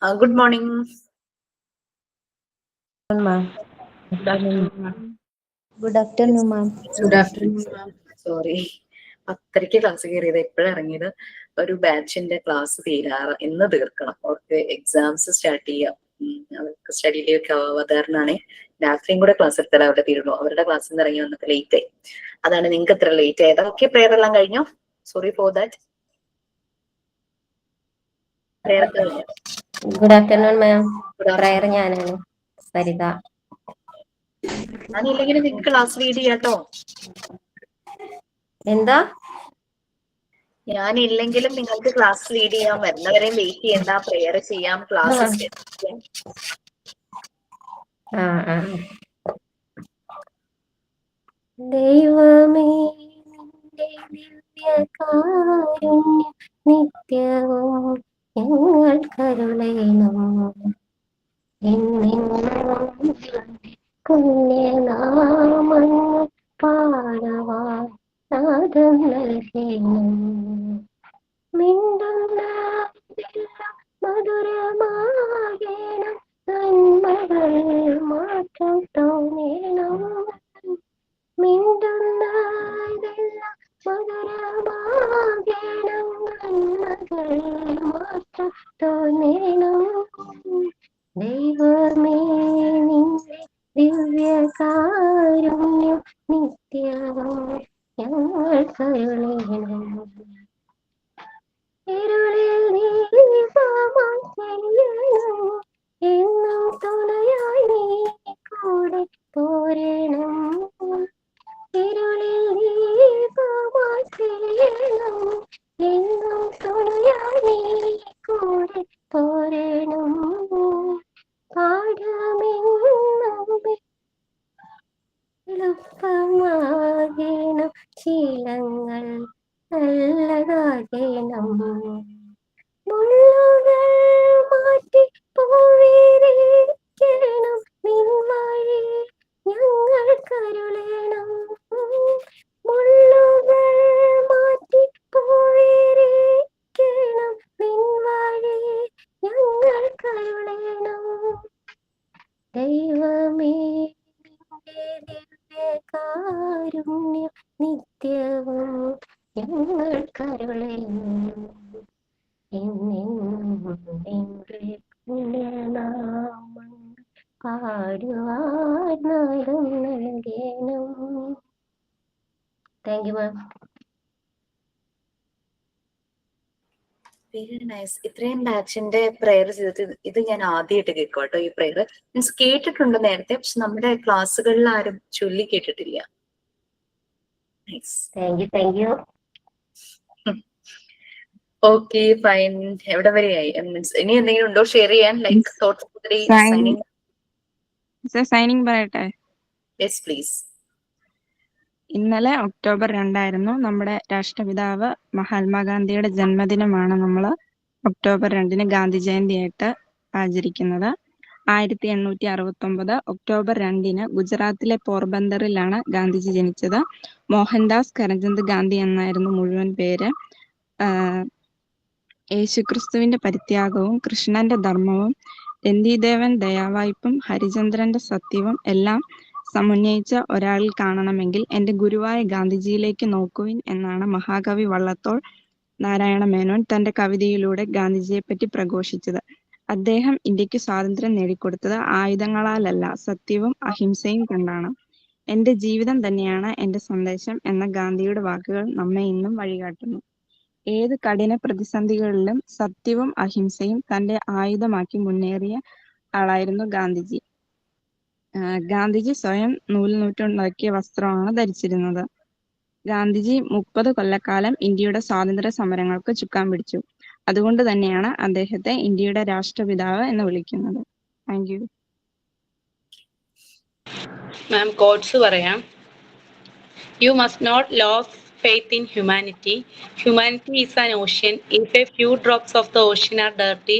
Good morning. Ma'am. Good afternoon, ma'am. Good afternoon, ma'am. Good afternoon, ma'am. Sorry. 10:30 class കയറിയത് എപ്പോഴാണ് ഇറങ്ങിയത്. ഒരു ബാച്ചിന്റെ ക്ലാസ് ഇന്ന് തീർക്കണം. അവർക്ക് എക്സാംസ് സ്റ്റാർട്ട് ചെയ്യാം. അവർക്ക് സ്റ്റഡി ലീവ് ഒക്കെ അവതാരണാണ്. രാത്രിയും കൂടെ ക്ലാസ് എടുത്താൽ അവിടെ തീരുള്ളൂ. അവരുടെ ക്ലാസ്സിൽ നിന്ന് ഇറങ്ങി വന്നപ്പോൾ ലേറ്റ് ആയി. അതാണ് നിങ്ങൾക്ക് എത്ര ലേറ്റ് ആയത്. ഓക്കെ, പ്രെയർ എല്ലാം കഴിഞ്ഞോ? Sorry for that. പ്രെയർ ഒക്കെ കഴിഞ്ഞോ? Good afternoon, ma'am. Prayer ഞാനാണ് സരിത. ഞാനില്ലെങ്കിൽ നിങ്ങൾക്ക് ക്ലാസ് ലീഡ് ചെയ്യാട്ടോ. എന്താ? ഞാനില്ലെങ്കിലും നിങ്ങൾക്ക് ക്ലാസ് ലീഡ് ചെയ്യാം. വരുന്നവരെയും വെയിറ്റ് ചെയ്യണ്ട. പ്രെയർ ചെയ്യാം, ക്ലാസ് ചെയ്യാം. ദൈവമേ നിന്റെ ദിവ്യകാരുണ്യം നിത്യവും ഞങ്ങൾ കരുളേണം. കുഞ്ഞനാമങ്ങൾ പാടവാൻ നാദം നൽകേണം. മിണ്ടുന്ന മധുരമാകേണം, നന്മകൾ മാറ്റം തോന്നേണം. മിണ്ടുന്ന മധുരമാകേണം, നന്മകൾ മാറ്റം തോന്നേണം. ദൈവമേ നിന്റെ ദിവ്യകാരുണ്യം നിത്യവും ഞങ്ങൾ കരുളേണം. ഇരുളിൽ നീ ചെയ്യണം, എന്നും തുണയായി നീ കൂടെ പോരണം. ഇരുളിൽ നീ ചെയ്യണം, എന്നും തുണയായി നീ കൂടെ പോരണം. പാഠമെന്നും എളുപ്പമാകണം, ശീലങ്ങൾ നല്ലതാകണം. മുള്ളുകൾ മാറ്റി പോയിരിക്കണം, നിൻ വഴി ഞങ്ങൾ കരുളേണം. മുള്ളുകൾ മാറ്റി പോയിരിക്കണം, നിൻ വഴി ഞങ്ങൾ കരുളേണം. ദൈവമേ നിന്റെ ദിവ്യകാരുണ്യം നിത്യവും ഞങ്ങൾ കരുളേണം. പാടുവാൻ നാദം നൽകേണം. Thank you ma'am. Very nice. ഇത്രയും ബാച്ചിന്റെ പ്രെയർ ചെയ്തിട്ട് ഇത് ഞാൻ ആദ്യമായിട്ട് കേൾക്കും കേട്ടോ. ഈ പ്രെയർ മീൻസ് കേട്ടിട്ടുണ്ട് നേരത്തെ, പക്ഷെ നമ്മുടെ ക്ലാസ്സുകളിൽ ആരും ചൊല്ലി കേട്ടിട്ടില്ല. Thank you. Okay, fine. എവിടെ വരെയായി? മീൻസ് ഇനി എന്തെങ്കിലും ഉണ്ടോ ഷെയർ ചെയ്യാൻ? ലൈക്ക് സൈനിങ് പറയട്ടെ? Yes please. ഇന്നലെ ഒക്ടോബർ 2 നമ്മുടെ രാഷ്ട്രപിതാവ് മഹാത്മാഗാന്ധിയുടെ ജന്മദിനമാണ് നമ്മൾ ഒക്ടോബർ 2 ഗാന്ധി ജയന്തിയായിട്ട് ആചരിക്കുന്നത്. 1869 ഒക്ടോബർ 2 ഗുജറാത്തിലെ പോർബന്തറിലാണ് ഗാന്ധിജി ജനിച്ചത്. മോഹൻദാസ് കരംചന്ദ് ഗാന്ധി എന്നായിരുന്നു മുഴുവൻ പേര്. യേശുക്രിസ്തുവിന്റെ പരിത്യാഗവും കൃഷ്ണന്റെ ധർമ്മവും രന്തിദേവൻ ദയാവായ്പും ഹരിചന്ദ്രന്റെ സത്യവും എല്ലാം സമുന്നയിച്ച ഒരാളിൽ കാണണമെങ്കിൽ എന്റെ ഗുരുവായ ഗാന്ധിജിയിലേക്ക് നോക്കുവിൻ എന്നാണ് മഹാകവി വള്ളത്തോൾ നാരായണ മേനോൻ തന്റെ കവിതയിലൂടെ ഗാന്ധിജിയെപ്പറ്റി പ്രഘോഷിച്ചത്. അദ്ദേഹം ഇന്ത്യക്ക് സ്വാതന്ത്ര്യം നേടിക്കൊടുത്തത് ആയുധങ്ങളാലല്ല, സത്യവും അഹിംസയും കൊണ്ടാണ്. എന്റെ ജീവിതം തന്നെയാണ് എന്റെ സന്ദേശം എന്ന ഗാന്ധിയുടെ വാക്കുകൾ നമ്മെ ഇന്നും വഴികാട്ടുന്നു. ഏത് കഠിന പ്രതിസന്ധികളിലും സത്യവും അഹിംസയും തന്റെ ആയുധമാക്കി മുന്നേറിയ ആളായിരുന്നു ഗാന്ധിജി. ഗാന്ധിജി സ്വയം നൂൽ നൂറ്റുണ്ടാക്കിയ വസ്ത്രമാണ് ധരിച്ചിരുന്നത്. ഗാന്ധിജി 30 കൊല്ലക്കാലം ഇന്ത്യയുടെ സ്വാതന്ത്ര്യ സമരങ്ങൾക്ക് ചുക്കാൻ പിടിച്ചു. അതുകൊണ്ട് തന്നെയാണ് അദ്ദേഹത്തെ ഇന്ത്യയുടെ രാഷ്ട്രപിതാവ് എന്ന് വിളിക്കുന്നത്. Thank you ma'am. കോട്സ് പറയാം. You must not lose faith in humanity. Humanity is an ocean. If a few drops of the ocean are dirty,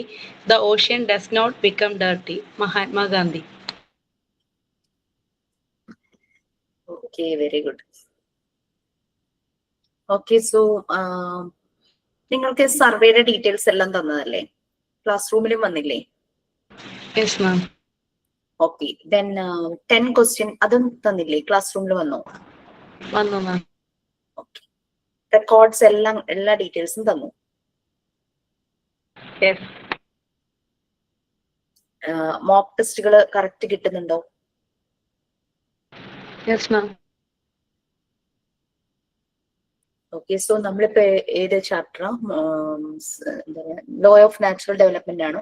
the ocean does not become dirty. Mahatma Gandhi. Okay, very good. Okay, so നിങ്ങൾക്ക് സർവേയുടെ details എല്ലാം തന്നതല്ലേ? Class റൂമിലും വന്നില്ലേ? Yes ma'am. Okay, then 10 question അതും തന്നില്ലേ? Class റൂമിൽ വന്നോ? വന്നു മാം. ഓക്കെ, റെക്കോർഡ്സ് എല്ലാം എല്ലാ ഡീറ്റെയിൽസും തന്നു. യെസ്. മോക്ക് ടെസ്റ്റുകൾ കറക്റ്റ് കിട്ടുന്നുണ്ടോ? Yes ma'am. ഓക്കെ, സോ നമ്മളിപ്പോ ഏത് ചാപ്റ്ററാ? ലോ ഓഫ് നാച്ചുറൽ ഡെവലപ്മെന്റ് ആണോ?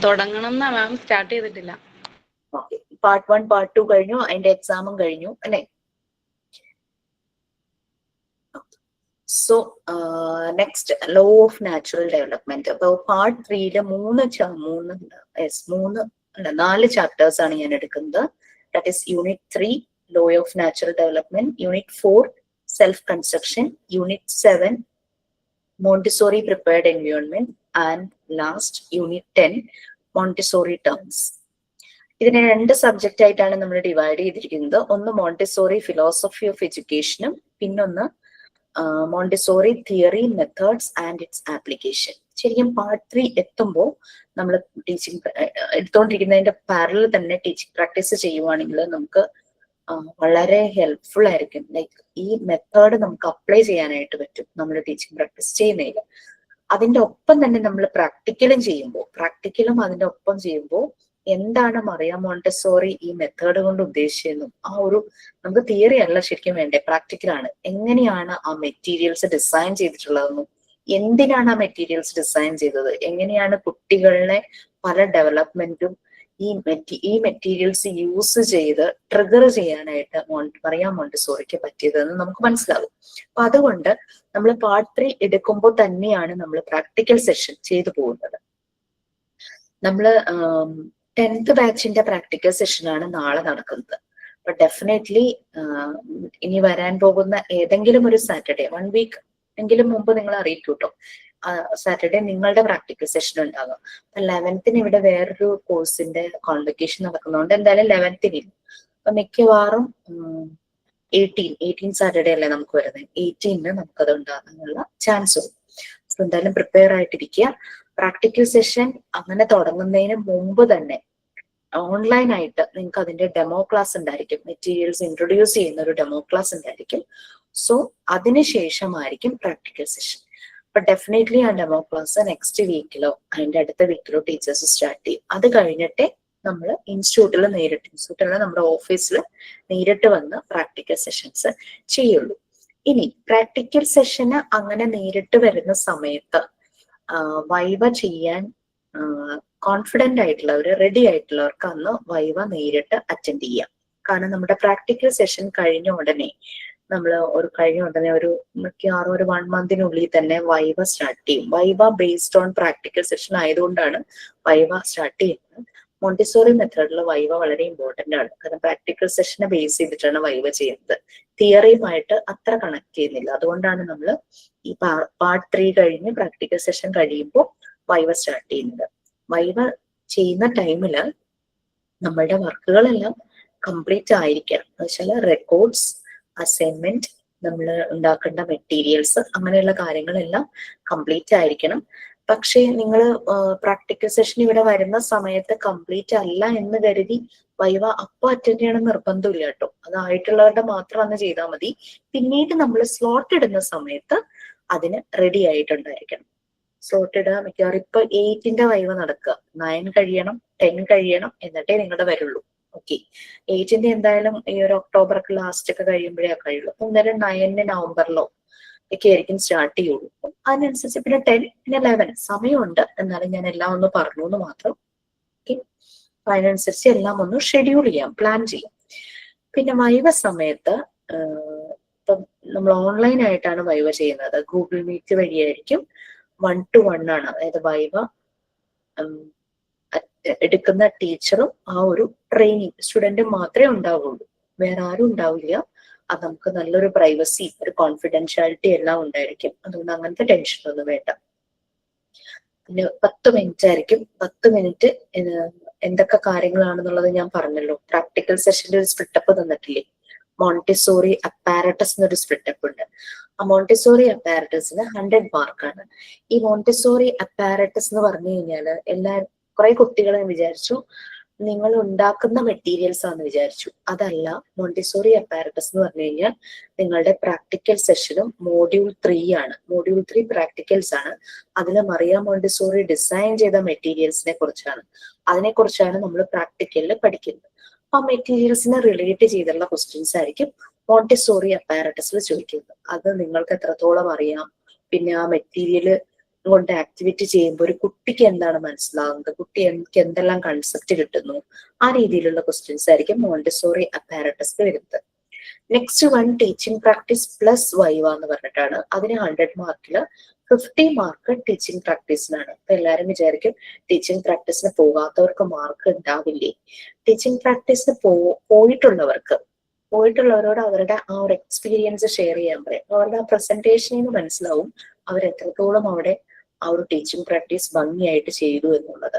തുടങ്ങണം എന്നാ മാം, സ്റ്റാർട്ട് ചെയ്തിട്ടില്ല. ഓക്കെ, പാർട്ട് 1 പാർട്ട് 2 കഴിഞ്ഞു, അതിന്റെ എക്സാമും കഴിഞ്ഞു അല്ലേ? So next low of natural development. അപ്പൊ പാർട്ട് 3യില് 4 ചാപ്റ്റേഴ്സ് ആണ് ഞാൻ എടുക്കുന്നത്. That is unit 3 law of natural development, unit 4 self construction, unit 7 Montessori prepared environment, and last unit 10 Montessori terms. ഇതിനെ 2 സബ്ജക്റ്റ് ആയിട്ടാണ് നമ്മൾ ഡിവൈഡ് ചെയ്തിരിക്കുന്നത്. ഒന്ന് മോണ്ടിസോറി ഫിലോസഫി ഓഫ് എഡ്യൂക്കേഷനും, പിന്നൊന്ന് Montessori theory, methods and its application. ശരിക്കും പാർട്ട് 3 എത്തുമ്പോൾ നമ്മൾ teaching എടുത്തോണ്ടിരിക്കുന്നതിന്റെ parallel തന്നെ ടീച്ചിങ് പ്രാക്ടീസ് ചെയ്യുവാണെങ്കിൽ നമുക്ക് വളരെ ഹെൽപ്ഫുൾ ആയിരിക്കും. ലൈക്ക് ഈ മെത്തേഡ് നമുക്ക് അപ്ലൈ ചെയ്യാനായിട്ട് പറ്റും നമ്മൾ ടീച്ചിങ് പ്രാക്ടീസ് ചെയ്യുന്നതിൽ. അതിന്റെ ഒപ്പം തന്നെ നമ്മൾ പ്രാക്ടിക്കലും അതിന്റെ ഒപ്പം ചെയ്യുമ്പോൾ എന്താണ് മറിയ മോണ്ടിസോറി ഈ മെത്തേഡ് കൊണ്ട് ഉദ്ദേശിച്ചതെന്നും നമുക്ക് തിയറി അല്ല ശരിക്കും വേണ്ടേ, പ്രാക്ടിക്കലാണ്. എങ്ങനെയാണ് ആ മെറ്റീരിയൽസ് ഡിസൈൻ ചെയ്തിട്ടുള്ളതെന്നും എന്തിനാണ് ആ മെറ്റീരിയൽസ് ഡിസൈൻ ചെയ്തത്, എങ്ങനെയാണ് കുട്ടികളുടെ പല ഡെവലപ്മെന്റും ഈ മെറ്റീരിയൽസ് യൂസ് ചെയ്ത് ട്രിഗർ ചെയ്യാനായിട്ട് മറിയ മോണ്ടിസോറിക്ക് പറ്റിയതെന്ന് നമുക്ക് മനസ്സിലാവും. അപ്പൊ അതുകൊണ്ട് നമ്മൾ പാർട്ട് 3 എടുക്കുമ്പോൾ തന്നെയാണ് നമ്മൾ പ്രാക്ടിക്കൽ സെഷൻ ചെയ്തു പോകുന്നത്. നമ്മള് 10th ബാച്ചിന്റെ പ്രാക്ടിക്കൽ സെഷനാണ് നാളെ നടക്കുന്നത്. അപ്പൊ ഡെഫിനറ്റ്ലി ഇനി വരാൻ പോകുന്ന ഏതെങ്കിലും ഒരു സാറ്റർഡേ 1 വീക്ക് എങ്കിലും മുമ്പ് നിങ്ങൾ അറിയിക്കൂ കേട്ടോ. സാറ്റർഡേ നിങ്ങളുടെ പ്രാക്ടിക്കൽ സെഷൻ ഉണ്ടാകും. അപ്പൊ 11th ഇവിടെ വേറൊരു കോഴ്സിന്റെ കോൺവെക്കേഷൻ നടക്കുന്നതുകൊണ്ട് എന്തായാലും 11th ഇല്ല. അപ്പൊ മിക്കവാറും 18 സാറ്റർഡേ അല്ലേ നമുക്ക് വരുന്നത്, 18 നമുക്കത് ഉണ്ടാകാനുള്ള ചാൻസ് ഉണ്ട്. അപ്പൊ എന്തായാലും പ്രിപ്പയർ ആയിട്ടിരിക്കുക. പ്രാക്ടിക്കൽ സെഷൻ അങ്ങനെ തുടങ്ങുന്നതിന് മുമ്പ് തന്നെ ഓൺലൈൻ ആയിട്ട് നിങ്ങൾക്ക് അതിന്റെ ഡെമോ ക്ലാസ് ഉണ്ടായിരിക്കും. മെറ്റീരിയൽസ് ഇൻട്രൊഡ്യൂസ് ചെയ്യുന്ന ഒരു ഡെമോ ക്ലാസ് ഉണ്ടായിരിക്കും. സോ അതിനുശേഷമായിരിക്കും പ്രാക്ടിക്കൽ സെഷൻ. അപ്പൊ ഡെഫിനറ്റ്ലി ആ ഡെമോ ക്ലാസ് നെക്സ്റ്റ് വീക്കിലോ അതിന്റെ അടുത്ത വീക്കിലോ ടീച്ചേഴ്സ് സ്റ്റാർട്ട് ചെയ്യും. അത് കഴിഞ്ഞിട്ടേ നമ്മൾ ഇൻസ്റ്റിറ്റ്യൂട്ടിൽ നമ്മുടെ ഓഫീസിൽ നേരിട്ട് വന്ന് പ്രാക്ടിക്കൽ സെഷൻസ് ചെയ്യുള്ളൂ. ഇനി പ്രാക്ടിക്കൽ സെഷന് അങ്ങനെ നേരിട്ട് വരുന്ന സമയത്ത് വൈവ ചെയ്യാൻ കോൺഫിഡന്റ് ആയിട്ടുള്ളവർ, റെഡി ആയിട്ടുള്ളവർക്ക് അന്ന് വൈവ നേരിട്ട് അറ്റൻഡ് ചെയ്യാം. കാരണം നമ്മുടെ പ്രാക്ടിക്കൽ സെഷൻ കഴിഞ്ഞ ഉടനെ ഒരു മിക്കവാറും ഒരു 1 മന്തിനുള്ളിൽ തന്നെ വൈവ സ്റ്റാർട്ട് ചെയ്യും. Viva based on practical session ആയതുകൊണ്ടാണ് വൈവ സ്റ്റാർട്ട് ചെയ്യുന്നത്. മോണ്ടിസോറി മെത്തേഡിൽ വൈവ വളരെ ഇമ്പോർട്ടന്റ് ആണ്. കാരണം പ്രാക്ടിക്കൽ സെഷനെ ബേസ് ചെയ്തിട്ടാണ് വൈവ ചെയ്യുന്നത്. തിയറിയുമായിട്ട് അത്ര കണക്ട് ചെയ്യുന്നില്ല. അതുകൊണ്ടാണ് നമ്മൾ ഈ പാർട്ട് 3 കഴിഞ്ഞ് പ്രാക്ടിക്കൽ സെഷൻ കഴിയുമ്പോൾ വൈവ സ്റ്റാർട്ട് ചെയ്യുന്നത്. വൈവ ചെയ്യുന്ന ടൈമില് നമ്മളുടെ വർക്കുകളെല്ലാം കംപ്ലീറ്റ് ആയിരിക്കണം. എന്ന് വെച്ചാൽ റെക്കോർഡ്സ്, അസൈൻമെന്റ്, നമ്മൾ ഉണ്ടാക്കേണ്ട മെറ്റീരിയൽസ്, അങ്ങനെയുള്ള കാര്യങ്ങളെല്ലാം കംപ്ലീറ്റ് ആയിരിക്കണം. പക്ഷേ നിങ്ങൾ പ്രാക്ടിക്കൽ സെഷൻ ഇവിടെ വരുന്ന സമയത്ത് കംപ്ലീറ്റ് അല്ല എന്ന് കരുതി വൈവ അപ്പൊ അറ്റൻഡ് ചെയ്യണം നിർബന്ധമില്ല കേട്ടോ. അതായിട്ടുള്ളവരുടെ മാത്രം അന്ന് ചെയ്താൽ മതി. പിന്നീട് നമ്മൾ സ്ലോട്ട് ഇടുന്ന സമയത്ത് അതിന് റെഡി ആയിട്ടുണ്ടായിരിക്കണം. സ്ലോട്ട് ഇടുക മിക്കവാറും ഇപ്പൊ 8ന്റെ വൈവ നടക്കുക, 9 കഴിയണം, 10 കഴിയണം, എന്നിട്ടേ നിങ്ങളുടെ വരുള്ളൂ. ഓക്കെ, 8ന്റെ എന്തായാലും ഈ ഒരു ഒക്ടോബർ ലാസ്റ്റ് ഒക്കെ കഴിയുമ്പോഴേ കഴിയുള്ളൂ. അപ്പൊ എന്തായാലും 9 നവംബറിലോ ഒക്കെ ആയിരിക്കും സ്റ്റാർട്ട് ചെയ്യുള്ളൂ. അതിനനുസരിച്ച് പിന്നെ 10 പിന്നെ 11 സമയമുണ്ട്. എന്നാലും ഞാൻ എല്ലാം ഒന്ന് പറഞ്ഞു എന്ന് മാത്രം. ഓക്കെ, അപ്പൊ അതിനനുസരിച്ച് എല്ലാം ഒന്ന് ഷെഡ്യൂൾ ചെയ്യാം, പ്ലാൻ ചെയ്യാം. പിന്നെ വൈവ സമയത്ത് ഇപ്പം നമ്മൾ ഓൺലൈൻ ആയിട്ടാണ് വൈവ ചെയ്യുന്നത്. ഗൂഗിൾ മീറ്റ് വഴിയായിരിക്കും. 1 to 1 ആണ്. അതായത് വൈവ എടുക്കുന്ന ടീച്ചറും ആ ഒരു ട്രെയിനിങ് സ്റ്റുഡന്റും മാത്രമേ ഉണ്ടാവുള്ളൂ, വേറെ ആരും ഉണ്ടാവില്ല. അത് നമുക്ക് നല്ലൊരു പ്രൈവസി, ഒരു കോൺഫിഡൻഷ്യാലിറ്റി എല്ലാം ഉണ്ടായിരിക്കും. അതുകൊണ്ട് അങ്ങനത്തെ ടെൻഷൻ ഒന്നും വേണ്ട. പിന്നെ 10 മിനിറ്റ് ആയിരിക്കും. 10 മിനിറ്റ് എന്തൊക്കെ കാര്യങ്ങളാണെന്നുള്ളത് ഞാൻ പറഞ്ഞല്ലോ. പ്രാക്ടിക്കൽ സെഷന്റെ ഒരു സ്പ്ലിറ്റപ്പ് തന്നിട്ടില്ലേ, മോണ്ടിസോറി അപ്പാരറ്റസ് എന്നൊരു സ്പ്ലിറ്റപ്പ് ഉണ്ട്. ആ മോണ്ടിസോറി അപ്പാരറ്റസിന് 100 മാർക്കാണ്. ഈ മോണ്ടിസോറി അപ്പാരറ്റസ് എന്ന് പറഞ്ഞു കഴിഞ്ഞാൽ കുറെ കുട്ടികളെ വിചാരിച്ചു നിങ്ങൾ ഉണ്ടാക്കുന്ന മെറ്റീരിയൽസ് ആണെന്ന് വിചാരിച്ചു. അതല്ല, മോണ്ടിസോറി അപ്പാരറ്റസ് എന്ന് പറഞ്ഞു കഴിഞ്ഞാൽ നിങ്ങളുടെ പ്രാക്ടിക്കൽ സെഷനും മോഡ്യൂൾ 3 ആണ്. മോഡ്യൂൾ 3 പ്രാക്ടിക്കൽസ് ആണ്. അതിൽ മറിയ മോണ്ടിസോറി ഡിസൈൻ ചെയ്ത മെറ്റീരിയൽസിനെ കുറിച്ചാണ്. അതിനെക്കുറിച്ചാണ് നമ്മൾ പ്രാക്ടിക്കലിൽ പഠിക്കുന്നത്. ആ മെറ്റീരിയൽസിനെ റിലേറ്റ് ചെയ്തുള്ള ക്വസ്റ്റ്യൻസ് ആയിരിക്കും മോണ്ടിസോറി അപ്പാരറ്റസിൽ ചോദിക്കുന്നത്. അത് നിങ്ങൾക്ക് എത്രത്തോളം അറിയാം, പിന്നെ ആ മെറ്റീരിയൽ കൊണ്ട് ആക്ടിവിറ്റി ചെയ്യുമ്പോൾ ഒരു കുട്ടിക്ക് എന്താണ് മനസ്സിലാകുന്നത്, എനിക്ക് എന്തെല്ലാം കൺസെപ്റ്റ് കിട്ടുന്നു, ആ രീതിയിലുള്ള ക്വസ്റ്റ്യൻസ് ആയിരിക്കും മോണ്ടിസോറി അപ്പാരറ്റസിൽ വരുന്നത്. Next one teaching practice plus viva എന്ന് പറഞ്ഞിട്ടാണ്. അതിന് 100 മാർക്കിൽ 50 മാർക്ക് ടീച്ചിങ് പ്രാക്ടീസിനാണ്. അപ്പൊ എല്ലാരും വിചാരിക്കും ടീച്ചിങ് പ്രാക്ടീസിന് പോകാത്തവർക്ക് മാർക്ക് ഉണ്ടാവില്ലേ? ടീച്ചിങ് പ്രാക്ടീസിന് പോയിട്ടുള്ളവരോട് അവരുടെ ആ ഒരു എക്സ്പീരിയൻസ് ഷെയർ ചെയ്യാൻ പറയും. അവരുടെ ആ പ്രസന്റേഷനിൽ നിന്ന് മനസ്സിലാവും അവരെത്രത്തോളം അവിടെ ആ ഒരു ടീച്ചിങ് പ്രാക്ടീസ് ഭംഗിയായിട്ട് ചെയ്തു എന്നുള്ളത്.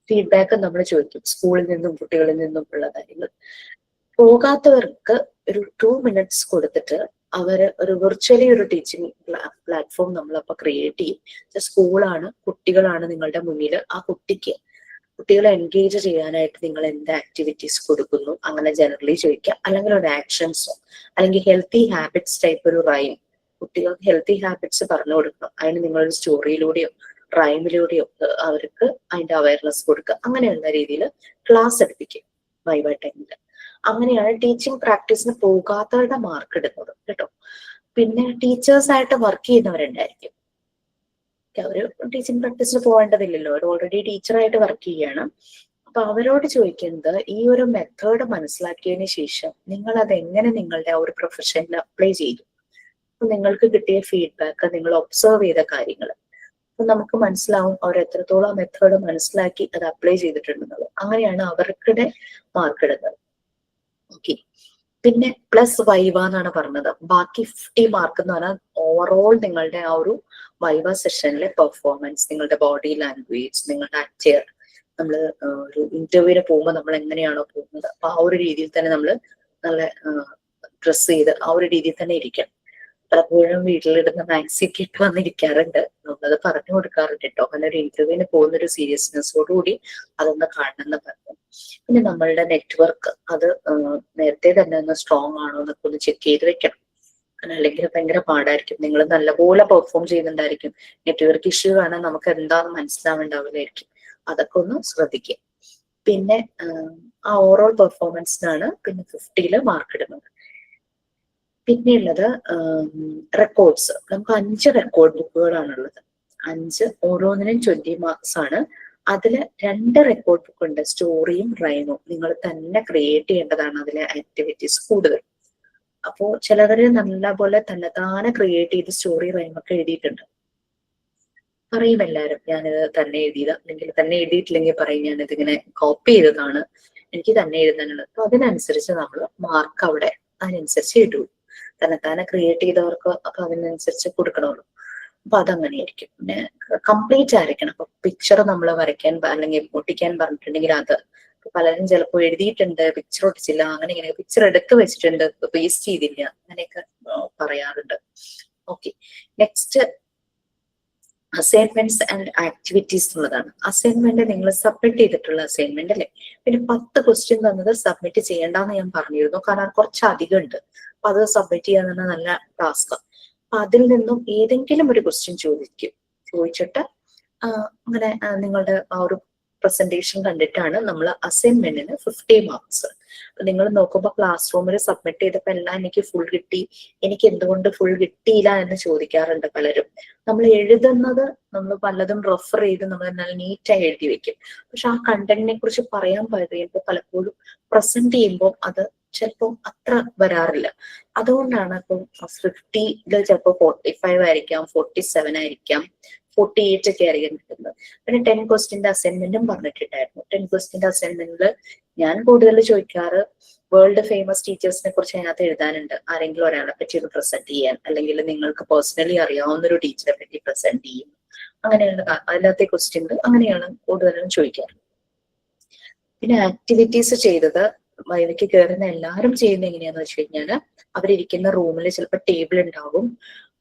ഫീഡ്ബാക്ക് നമ്മൾ ചോദിക്കും സ്കൂളിൽ നിന്നും കുട്ടികളിൽ നിന്നും ഉള്ള കാര്യങ്ങൾ. പോകാത്തവർക്ക് ഒരു 2 minutes കൊടുത്തിട്ട് അവര് ഒരു വിർച്വലി ഒരു ടീച്ചിങ് പ്ലാറ്റ്ഫോം നമ്മളപ്പോ ക്രിയേറ്റ് ചെയ്യും. സ്കൂളാണ്, കുട്ടികളാണ് നിങ്ങളുടെ മുന്നിൽ. ആ കുട്ടികളെ എൻഗേജ് ചെയ്യാനായിട്ട് നിങ്ങൾ എന്ത് ആക്ടിവിറ്റീസ് കൊടുക്കുന്നു അങ്ങനെ ജനറലി ചോദിക്കാം. അല്ലെങ്കിൽ ഒരു ആക്ഷൻസോ അല്ലെങ്കിൽ ഹെൽത്തി ഹാബിറ്റ്സ് ടൈപ്പ് ഒരു റൈം, കുട്ടികൾക്ക് ഹെൽത്തി ഹാബിറ്റ്സ് പറഞ്ഞു കൊടുക്കണം. അതിന് നിങ്ങളൊരു സ്റ്റോറിയിലൂടെയോ റൈമിലൂടെയോ അവർക്ക് അതിന്റെ അവയർനെസ് കൊടുക്കുക. അങ്ങനെയുള്ള രീതിയിൽ ക്ലാസ് എടുപ്പിക്കും വൈവ ടൈമില്. അങ്ങനെയാണ് ടീച്ചിങ് പ്രാക്ടീസിന് പോകാത്തവരുടെ മാർക്ക് ഇടുന്നത് കേട്ടോ. പിന്നെ ടീച്ചേഴ്സ് ആയിട്ട് വർക്ക് ചെയ്യുന്നവരുണ്ടായിരിക്കും. അവര് ടീച്ചിങ് പ്രാക്ടീസിന് പോകേണ്ടതില്ലല്ലോ, അവർ ഓൾറെഡി ടീച്ചറായിട്ട് വർക്ക് ചെയ്യാണ്. അപ്പൊ അവരോട് ചോദിക്കുന്നത് ഈ ഒരു മെത്തേഡ് മനസ്സിലാക്കിയതിന് ശേഷം നിങ്ങൾ അത് എങ്ങനെ നിങ്ങളുടെ ആ ഒരു പ്രൊഫഷനിൽ അപ്ലൈ ചെയ്തു, അപ്പൊ നിങ്ങൾക്ക് കിട്ടിയ ഫീഡ്ബാക്ക്, നിങ്ങൾ ഒബ്സർവ് ചെയ്ത കാര്യങ്ങൾ, അപ്പൊ നമുക്ക് മനസ്സിലാവും അവർ എത്രത്തോളം ആ മെത്തേഡ് മനസ്സിലാക്കി അത് അപ്ലൈ ചെയ്തിട്ടുണ്ടെന്നുള്ളത്. അങ്ങനെയാണ് അവർക്കിടെ മാർക്ക് ഇടുന്നത്. ഓക്കെ. പിന്നെ പ്ലസ് വൈവ എന്നാണ് പറഞ്ഞത്. ബാക്കി 50 മാർക്ക് എന്ന് പറഞ്ഞാൽ ഓവറോൾ നിങ്ങളുടെ ആ ഒരു വൈവ സെഷനിലെ പെർഫോമൻസ്, നിങ്ങളുടെ ബോഡി ലാംഗ്വേജ്, നിങ്ങളുടെ അറ്റയർ, നമ്മൾ ഒരു ഇന്റർവ്യൂവിന് പോകുമ്പോൾ നമ്മൾ എങ്ങനെയാണോ പോകുന്നത് അപ്പൊ ആ ഒരു രീതിയിൽ തന്നെ നമ്മൾ നല്ല ഡ്രസ് ചെയ്ത് ആ ഒരു രീതിയിൽ തന്നെ ഇരിക്കണം. പലപ്പോഴും വീട്ടിലിടുന്ന മാക്സി ഒക്കെ ഇട്ട് വന്നിരിക്കാറുണ്ട്. നമ്മളത് പറഞ്ഞു കൊടുക്കാറുണ്ട് കേട്ടോ. അങ്ങനെ ഒരു ഇന്റർവ്യൂവിന് പോകുന്ന ഒരു സീരിയസ്നെസ്സോടുകൂടി അതൊന്ന് കാണണമെന്ന് പറഞ്ഞു. പിന്നെ നമ്മളുടെ നെറ്റ്വർക്ക് അത് നേരത്തെ തന്നെ ഒന്ന് സ്ട്രോങ് ആണോ എന്നൊക്കെ ഒന്ന് ചെക്ക് ചെയ്ത് വെക്കണം. അല്ലെങ്കിൽ ഭയങ്കര പാടായിരിക്കും. നിങ്ങൾ നല്ലപോലെ പെർഫോം ചെയ്യുന്നുണ്ടായിരിക്കും, നെറ്റ്വർക്ക് ഇഷ്യൂ ആണ്, നമുക്ക് എന്താണെന്ന് മനസ്സിലാവുണ്ടാവില്ലായിരിക്കും. അതൊക്കെ ഒന്ന് ശ്രദ്ധിക്കുക. പിന്നെ ആ ഓവറോൾ പെർഫോമൻസിനാണ് പിന്നെ 50 മാർക്ക് ഇടുന്നത്. പിന്നെയുള്ളത് റെക്കോർഡ്സ്. നമുക്ക് 5 റെക്കോർഡ് ബുക്കുകളാണുള്ളത്. 5 ഓരോന്നിനും 20 മാർക്സ് ആണ്. അതിൽ 2 റെക്കോർഡ് ബുക്ക് ഉണ്ട്, സ്റ്റോറിയും റൈമും. നിങ്ങൾ തന്നെ ക്രിയേറ്റ് ചെയ്യേണ്ടതാണ് അതിലെ ആക്ടിവിറ്റീസ് കൂടുതൽ. അപ്പോ ചിലവര് നല്ലപോലെ തന്നെത്താനെ ക്രിയേറ്റ് ചെയ്ത് സ്റ്റോറി റൈമൊക്കെ എഴുതിയിട്ടുണ്ട്. പറയും എല്ലാവരും ഞാനിത് തന്നെ എഴുതിയതാ, അല്ലെങ്കിൽ തന്നെ എഴുതിയിട്ടില്ലെങ്കിൽ പറയും ഞാനിതിങ്ങനെ കോപ്പി ചെയ്തതാണ്, എനിക്ക് തന്നെ എഴുതാനുള്ളത്. അപ്പൊ അതിനനുസരിച്ച് നമ്മൾ മാർക്ക് അവിടെ അതിനനുസരിച്ച് ഇടുള്ളൂ. തന്നെത്താനെ ക്രിയേറ്റ് ചെയ്തവർക്ക് അപ്പൊ അതിനനുസരിച്ച് കൊടുക്കണമല്ലോ. അപ്പൊ അതങ്ങനെയായിരിക്കും. പിന്നെ കംപ്ലീറ്റ് ആയിരിക്കണം. അപ്പൊ പിക്ചർ നമ്മൾ വരയ്ക്കാൻ അല്ലെങ്കിൽ ഒട്ടിക്കാൻ പറഞ്ഞിട്ടുണ്ടെങ്കിൽ അത് പലരും ചിലപ്പോൾ എഴുതിയിട്ടുണ്ട്, പിക്ചർ ഒട്ടിച്ചില്ല, അങ്ങനെ ഇങ്ങനെ പിക്ചർ എടുത്ത് വെച്ചിട്ടുണ്ട്, പേസ്റ്റ് ചെയ്തില്ല, അങ്ങനെയൊക്കെ പറയാറുണ്ട്. Okay. Next assignments and activities എന്നുള്ളതാണ്. അസൈൻമെന്റ് നിങ്ങൾ സബ്മിറ്റ് ചെയ്തിട്ടുള്ള അസൈൻമെന്റ് അല്ലെ. പിന്നെ 10 ക്വസ്റ്റ്യൻ തന്നത് സബ്മിറ്റ് ചെയ്യേണ്ടെന്ന് ഞാൻ പറഞ്ഞിരുന്നു, കാരണം കുറച്ചധികം ഉണ്ട്. അപ്പൊ അത് സബ്മിറ്റ് ചെയ്യാൻ തന്നെ നല്ല ടാസ്ക്. അപ്പൊ അതിൽ നിന്നും ഏതെങ്കിലും ഒരു ക്വസ്റ്റ്യൻ ചോദിച്ചിട്ട് അങ്ങനെ നിങ്ങളുടെ ആ ഒരു പ്രസന്റേഷൻ കണ്ടിട്ടാണ് നമ്മൾ അസൈൻമെന്റിന് 50 മാർക്സ്. നിങ്ങൾ നോക്കുമ്പോൾ ക്ലാസ് റൂമിൽ സബ്മിറ്റ് ചെയ്തപ്പോൾ എല്ലാം എനിക്ക് ഫുൾ കിട്ടി, എനിക്ക് എന്തുകൊണ്ട് ഫുൾ കിട്ടിയില്ല എന്ന് ചോദിക്കാറുണ്ട് പലരും. നമ്മൾ എഴുതുന്നത് നമ്മൾ പലതും റെഫർ ചെയ്ത് നമ്മൾ നല്ല നീറ്റായി എഴുതി വെക്കും. പക്ഷെ ആ കണ്ടന്റിനെ കുറിച്ച് പറയാൻ പറയുമ്പോൾ പലപ്പോഴും പ്രസന്റ് ചെയ്യുമ്പോൾ അത് ചിലപ്പോൾ അത്ര വരാറില്ല. അതുകൊണ്ടാണ് ഇപ്പം 50-ല് ചിലപ്പോൾ 45 ആയിരിക്കാം, 47 ആയിരിക്കാം, 48 ഒക്കെ ആയിരിക്കും കിട്ടുന്നത്. പിന്നെ 10 ക്വസ്റ്റ്യന്റെ അസൈൻമെന്റും പറഞ്ഞിട്ടുണ്ടായിരുന്നു. 10 ക്വസ്റ്റ്യന്റെ അസൈൻമെന്റിൽ ഞാൻ കൂടുതൽ ചോദിക്കാറ് വേൾഡ് ഫേമസ് ടീച്ചേഴ്സിനെ കുറിച്ച് അതിനകത്ത് എഴുതാനുണ്ട്. ആരെങ്കിലും ഒരാളെ പറ്റി ഒന്ന് പ്രസന്റ് ചെയ്യാൻ, അല്ലെങ്കിൽ നിങ്ങൾക്ക് പേഴ്സണലി അറിയാവുന്ന ഒരു ടീച്ചറെ പറ്റി പ്രസന്റ് ചെയ്യും. അങ്ങനെയുള്ള അതിനകത്തെ ക്വസ്റ്റ്യൻ അങ്ങനെയാണ് കൂടുതലും ചോദിക്കാറ്. പിന്നെ ആക്ടിവിറ്റീസ് ചെയ്തത് വൈവയ്ക്ക് കയറുന്ന എല്ലാവരും ചെയ്യുന്ന എങ്ങനെയാന്ന് വെച്ച് കഴിഞ്ഞാല് അവരിയ്ക്കുന്ന റൂമിൽ ചിലപ്പോൾ ടേബിൾ ഉണ്ടാകും,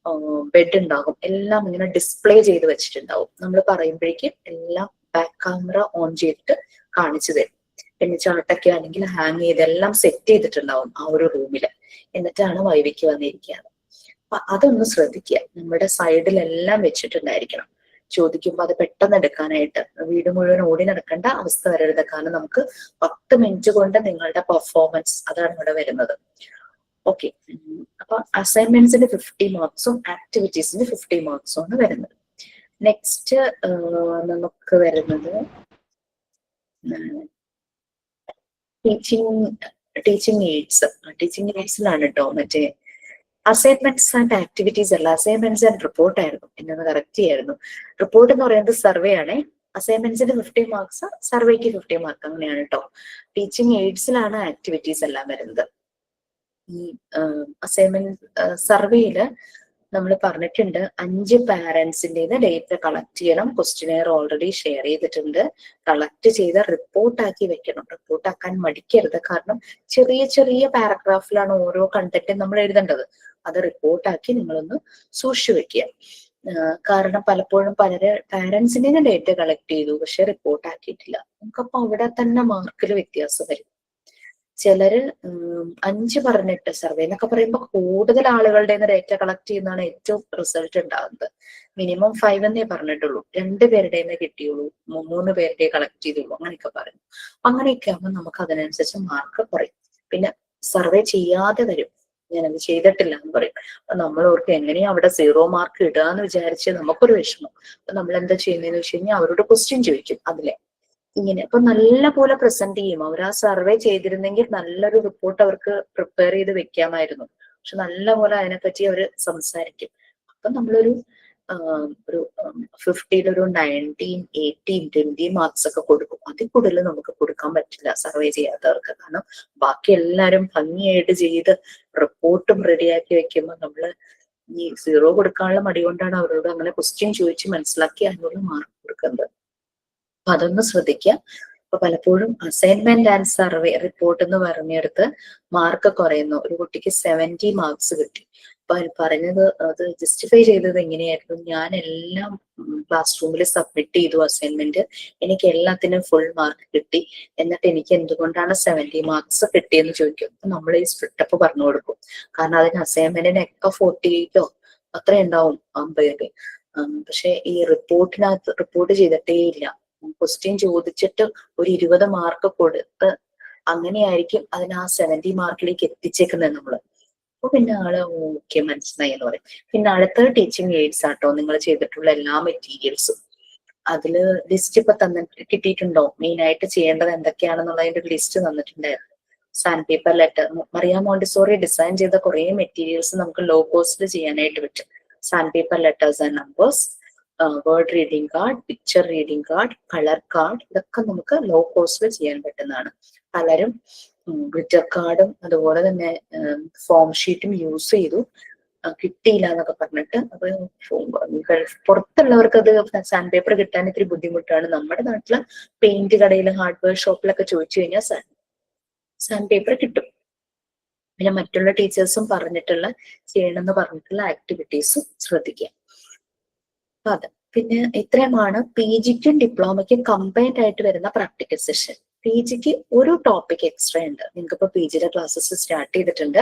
ബെഡ് ഉണ്ടാകും, എല്ലാം ഇങ്ങനെ ഡിസ്പ്ലേ ചെയ്ത് വെച്ചിട്ടുണ്ടാവും. നമ്മൾ പറയുമ്പോഴേക്കും എല്ലാം ബാക്ക് ക്യാമറ ഓൺ ചെയ്തിട്ട് കാണിച്ചു തരും. പിന്നെ ചാർട്ടൊക്കെ ആണെങ്കിൽ ഹാങ് ചെയ്തെല്ലാം സെറ്റ് ചെയ്തിട്ടുണ്ടാവും ആ ഒരു റൂമില്. എന്നിട്ടാണ് വൈവയ്ക്ക് വന്നിരിക്കുകയാണ്. അപ്പൊ അതൊന്ന് ശ്രദ്ധിക്കുക. നമ്മുടെ സൈഡിലെല്ലാം വെച്ചിട്ടുണ്ടായിരിക്കണം. ചോദിക്കുമ്പോൾ അത് പെട്ടെന്ന് എടുക്കാനായിട്ട് വീട് മുഴുവൻ ഓടി നടക്കേണ്ട അവസ്ഥ വരരുത്. കാരണം നമുക്ക് 10 മിനിറ്റ് കൊണ്ട് നിങ്ങളുടെ പെർഫോമൻസ് അതാണ് ഇവിടെ വരുന്നത്. ഓക്കെ, അപ്പൊ അസൈൻമെന്റ്സിന് 50 മാർക്സും ആക്ടിവിറ്റീസിന് 50 മാർക്സും ആണ് വരുന്നത്. നെക്സ്റ്റ് നമുക്ക് വരുന്നത് ടീച്ചിങ് എയ്ഡ്സിലാണ് കേട്ടോ. മറ്റേ അസൈൻമെന്റ്സ് ആൻഡ് ആക്ടിവിറ്റീസ് അല്ല, അസൈൻമെന്റ്സ് ആൻഡ് റിപ്പോർട്ട് ആയിരുന്നു. എന്നത് കറക്റ്റ് ചെയ്യായിരുന്നു. റിപ്പോർട്ട് എന്ന് പറയുന്നത് സർവേ ആണ്. അസൈൻമെന്റ്സിന് 50 മാർക്സ്, സർവേക്ക് 50 മാർക്ക്, അങ്ങനെയാണ് കേട്ടോ. ടീച്ചിങ് എയ്ഡ്സിലാണ് ആക്ടിവിറ്റീസ് എല്ലാം വരുന്നത്. ഈ അസൈൻമെന്റ് സർവേയില് നമ്മൾ പറഞ്ഞിട്ടുണ്ട് 5 പാരന്റ്സിൻ്റെന്ന് ഡേറ്റ കളക്ട് ചെയ്യണം. ക്വസ്റ്റിനെയർ ഓൾറെഡി ഷെയർ ചെയ്തിട്ടുണ്ട്. കളക്ട് ചെയ്ത് റിപ്പോർട്ടാക്കി വെക്കണം. റിപ്പോർട്ടാക്കാൻ മടിക്കരുത്. കാരണം ചെറിയ ചെറിയ പാരഗ്രാഫിലാണ് ഓരോ കണ്ടന്റും നമ്മൾ എഴുതേണ്ടത്. അത് റിപ്പോർട്ടാക്കി നിങ്ങളൊന്ന് സൂക്ഷിച്ചു വെക്കുക. കാരണം പലപ്പോഴും പാരന്റ്സിന്റെ ഡേറ്റ കളക്ട് ചെയ്തു, പക്ഷെ റിപ്പോർട്ട് ആക്കിയിട്ടില്ല. നമുക്കപ്പോ അവിടെ തന്നെ മാർക്കിൽ വ്യത്യാസം വരും. ചിലര് 5 പറഞ്ഞിട്ട് സർവേ എന്നൊക്കെ പറയുമ്പോൾ കൂടുതൽ ആളുകളുടെ ഡേറ്റ കളക്ട് ചെയ്യുന്നതാണ് ഏറ്റവും റിസൾട്ട് ഉണ്ടാകുന്നത്. മിനിമം 5 എന്നേ പറഞ്ഞിട്ടുള്ളൂ, 2 പേരുടെ കിട്ടിയുള്ളൂ, 3 പേരുടെ കളക്ട് ചെയ്തുള്ളൂ, അങ്ങനെയൊക്കെ പറഞ്ഞു. അങ്ങനെയൊക്കെ ആകുമ്പോൾ നമുക്ക് അതിനനുസരിച്ച് മാർക്ക് കുറയും. പിന്നെ സർവേ ചെയ്യാതെ വരും, ഞാനത് ചെയ്തിട്ടില്ല എന്ന് പറയും. അപ്പൊ നമ്മൾ ഓർക്ക് എങ്ങനെയാ അവിടെ 0 മാർക്ക് ഇടുക എന്ന് വിചാരിച്ച് നമുക്കൊരു വിഷമം. അപ്പൊ നമ്മൾ എന്താ ചെയ്യുന്നതെന്ന് വെച്ച് കഴിഞ്ഞാൽ അവരോട് ക്വസ്റ്റ്യൻ ചോദിക്കും. അതിലെ ഇങ്ങനെ അപ്പൊ നല്ല പോലെ പ്രസന്റ് ചെയ്യും. അവർ ആ സർവേ ചെയ്തിരുന്നെങ്കിൽ നല്ലൊരു റിപ്പോർട്ട് അവർക്ക് പ്രിപ്പയർ ചെയ്ത് വെക്കാമായിരുന്നു. പക്ഷെ നല്ല പോലെ അതിനെപ്പറ്റി അവർ സംസാരിക്കും. അപ്പൊ നമ്മളൊരു 50 ഒരു 19, 18, 20 മാർക്സ് ഒക്കെ കൊടുക്കും. അതിൽ കൂടുതൽ നമുക്ക് കൊടുക്കാൻ പറ്റില്ല സർവേ ചെയ്യാത്തവർക്ക്. കാരണം ബാക്കി എല്ലാവരും ഭംഗിയായിട്ട് ചെയ്ത് റിപ്പോർട്ടും റെഡിയാക്കി വെക്കുമ്പോൾ നമ്മള് ഈ 0 കൊടുക്കാനുള്ള മടി കൊണ്ടാണ് അവരോട് അങ്ങനെ ക്വസ്റ്റ്യൻ ചോദിച്ച് മനസ്സിലാക്കി അതിനുള്ള മാർക്ക് കൊടുക്കുന്നത്. അപ്പൊ അതൊന്ന് ശ്രദ്ധിക്കുക. അപ്പൊ പലപ്പോഴും അസൈൻമെന്റ് ആൻഡ് സർവേ റിപ്പോർട്ട് എന്ന് പറഞ്ഞെടുത്ത് മാർക്ക് കുറയുന്നു. ഒരു കുട്ടിക്ക് 70 മാർക്സ് കിട്ടി. അപ്പൊ പറഞ്ഞത് അത് ജസ്റ്റിഫൈ ചെയ്തത് എങ്ങനെയായിരുന്നു? ഞാൻ എല്ലാം ക്ലാസ് റൂമിൽ സബ്മിറ്റ് ചെയ്തു അസൈൻമെന്റ്, എനിക്ക് എല്ലാത്തിനും ഫുൾ മാർക്ക് കിട്ടി, എന്നിട്ട് എനിക്ക് എന്തുകൊണ്ടാണ് 70 മാർക്സ് കിട്ടിയെന്ന് ചോദിക്കും. അപ്പൊ നമ്മൾ ഈ സ്പ്ലിറ്റപ്പ് പറഞ്ഞു കൊടുക്കും. കാരണം അതിന് അസൈൻമെന്റിനൊക്കെ 48 അത്ര ഉണ്ടാവും 50. പക്ഷെ ഈ റിപ്പോർട്ട് ചെയ്തിട്ടേ ഇല്ല. ക്വസ്റ്റ്യൻ ചോദിച്ചിട്ട് ഒരു 20 മാർക്ക് കൊടുത്ത് അങ്ങനെയായിരിക്കും അതിന് ആ 70 മാർക്കിലേക്ക് എത്തിച്ചേക്കുന്നത് നമ്മള്. അപ്പൊ പിന്നെ ആള് ഓക്കെ മനസ്സിലായി എന്ന് പറയും. പിന്നെ അടുത്ത ടീച്ചിങ് എയ്ഡ്സ് ആട്ടോ, നിങ്ങൾ ചെയ്തിട്ടുള്ള എല്ലാ മെറ്റീരിയൽസും. അതില് ലിസ്റ്റ് ഇപ്പൊ കിട്ടിയിട്ടുണ്ടോ? മെയിൻ ആയിട്ട് ചെയ്യേണ്ടത് എന്തൊക്കെയാണെന്നുള്ളതിന്റെ ഒരു ലിസ്റ്റ് തന്നിട്ടുണ്ടായിരുന്നു. Sand paper letter, Maria Montessori design ചെയ്ത കുറെ മെറ്റീരിയൽസ് നമുക്ക് ലോ കോസ്റ്റിൽ ചെയ്യാനായിട്ട് പറ്റും. Sand paper letters and numbers, word reading card, picture reading card, colour card, ഇതൊക്കെ നമുക്ക് ലോ കോസ്റ്റിൽ ചെയ്യാൻ പറ്റുന്നതാണ്. പലരും ഗ്ലിറ്റർ കാർഡും അതുപോലെ തന്നെ ഫോം ഷീറ്റും യൂസ് ചെയ്തു, കിട്ടിയില്ല എന്നൊക്കെ പറഞ്ഞിട്ട്. അപ്പൊ പുറത്തുള്ളവർക്ക് അത് സാൻഡ് പേപ്പർ കിട്ടാൻ ഇത്തിരി ബുദ്ധിമുട്ടാണ്. നമ്മുടെ നാട്ടില് പെയിന്റ് കടയിൽ, ഹാർഡ്വെയർ ഷോപ്പിലൊക്കെ ചോദിച്ചു കഴിഞ്ഞാൽ സാൻഡ് പേപ്പർ കിട്ടും. പിന്നെ മറ്റുള്ള ടീച്ചേഴ്സും പറഞ്ഞിട്ടുള്ള ചെയ്യണമെന്ന് പറഞ്ഞിട്ടുള്ള ആക്ടിവിറ്റീസും ശ്രദ്ധിക്കുക. അതെ, പിന്നെ ഇത്രയുമാണ് PGക്കും ഡിപ്ലോമയ്ക്കും കമ്പൈൻഡ് ആയിട്ട് വരുന്ന പ്രാക്ടിക്കൽ സെഷൻ. PGക്ക് ഒരു ടോപ്പിക് എക്സ്ട്രാ ഉണ്ട്. നിങ്ങൾക്ക് ഇപ്പൊ PGയുടെ ക്ലാസ്സസ് സ്റ്റാർട്ട് ചെയ്തിട്ടുണ്ട്.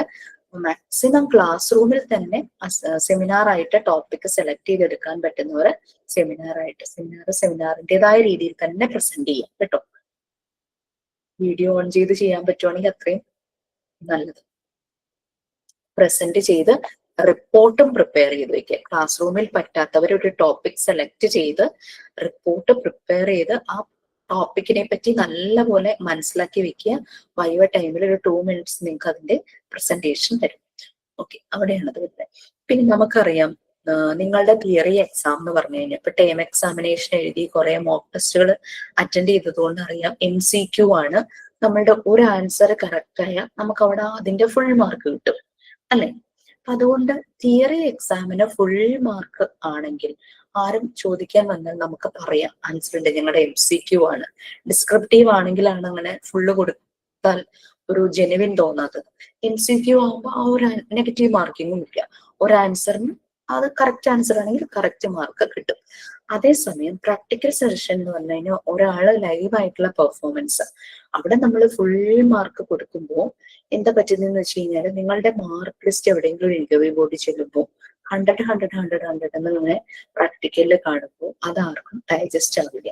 മാക്സിമം ക്ലാസ് റൂമിൽ തന്നെ സെമിനാർ ആയിട്ട് ടോപ്പിക് സെലക്ട് ചെയ്തെടുക്കാൻ പറ്റുന്നവർ സെമിനാറിൻ്റെതായ രീതിയിൽ തന്നെ പ്രസന്റ് ചെയ്യാം കേട്ടോ. വീഡിയോ ഓൺ ചെയ്ത് ചെയ്യാൻ പറ്റുവാണെങ്കിൽ അത്രയും നല്ലത്. പ്രസന്റ് ചെയ്ത് റിപ്പോർട്ടും പ്രിപ്പയർ ചെയ്ത് വെക്കുക. ക്ലാസ് റൂമിൽ പറ്റാത്തവർ ഒരു ടോപ്പിക് സെലക്ട് ചെയ്ത് റിപ്പോർട്ട് പ്രിപ്പയർ ചെയ്ത് ആ ടോപ്പിക്കിനെ പറ്റി നല്ലപോലെ മനസ്സിലാക്കി വെക്കുക. വൈവ ടൈമിൽ ഒരു 2 മിനിറ്റ്സ് നിങ്ങൾക്ക് അതിന്റെ പ്രസന്റേഷൻ തരും. ഓക്കെ, അവിടെയാണത് വരുന്നത്. പിന്നെ നമുക്കറിയാം നിങ്ങളുടെ തിയറി എക്സാം എന്ന് പറഞ്ഞു കഴിഞ്ഞാൽ ഇപ്പൊ ടേം എക്സാമിനേഷൻ എഴുതി കുറെ മോക്ക് ടെസ്റ്റുകൾ അറ്റൻഡ് ചെയ്തതുകൊണ്ട് അറിയാം MCQ ആണ്. നമ്മളുടെ ഒരു ആൻസർ കറക്റ്റ് ആയാൽ നമുക്ക് അവിടെ അതിന്റെ ഫുൾ മാർക്ക് കിട്ടും അല്ലെ? അപ്പൊ അതുകൊണ്ട് തിയറി എക്സാമിന് ഫുൾ മാർക്ക് ആണെങ്കിൽ ആരും ചോദിക്കാൻ വന്നാൽ നമുക്ക് പറയാം ആൻസർ ഉണ്ട്, ഞങ്ങളുടെ MCQ ആണ്. ഡിസ്ക്രിപ്റ്റീവ് ആണെങ്കിലാണ് അങ്ങനെ ഫുള്ള് കൊടുത്താൽ ഒരു ജെനുവിൻ തോന്നാത്തത്. MCQ ആകുമ്പോൾ ആ ഒരു നെഗറ്റീവ് മാർക്കിങ്ങും ഇല്ല. ഒരു ആൻസറിന് അത് കറക്റ്റ് ആൻസർ ആണെങ്കിൽ കറക്റ്റ് മാർക്ക് കിട്ടും. അതേസമയം പ്രാക്ടിക്കൽ സെഷൻ എന്ന് പറഞ്ഞു കഴിഞ്ഞാൽ ഒരാള് ലൈവായിട്ടുള്ള പെർഫോമൻസ്, അവിടെ നമ്മൾ ഫുൾ മാർക്ക് കൊടുക്കുമ്പോൾ എന്താ പറ്റുന്നതെന്ന് വെച്ച് കഴിഞ്ഞാൽ നിങ്ങളുടെ മാർക്ക് ലിസ്റ്റ് എവിടെയെങ്കിലും ഒരു ഇന്റർവ്യൂ ബോർഡിൽ ചെല്ലുമ്പോൾ 100 എന്നിങ്ങനെ പ്രാക്ടിക്കലിൽ കാണുമ്പോൾ അതാർക്കും ഡൈജസ്റ്റ് ആവില്ല.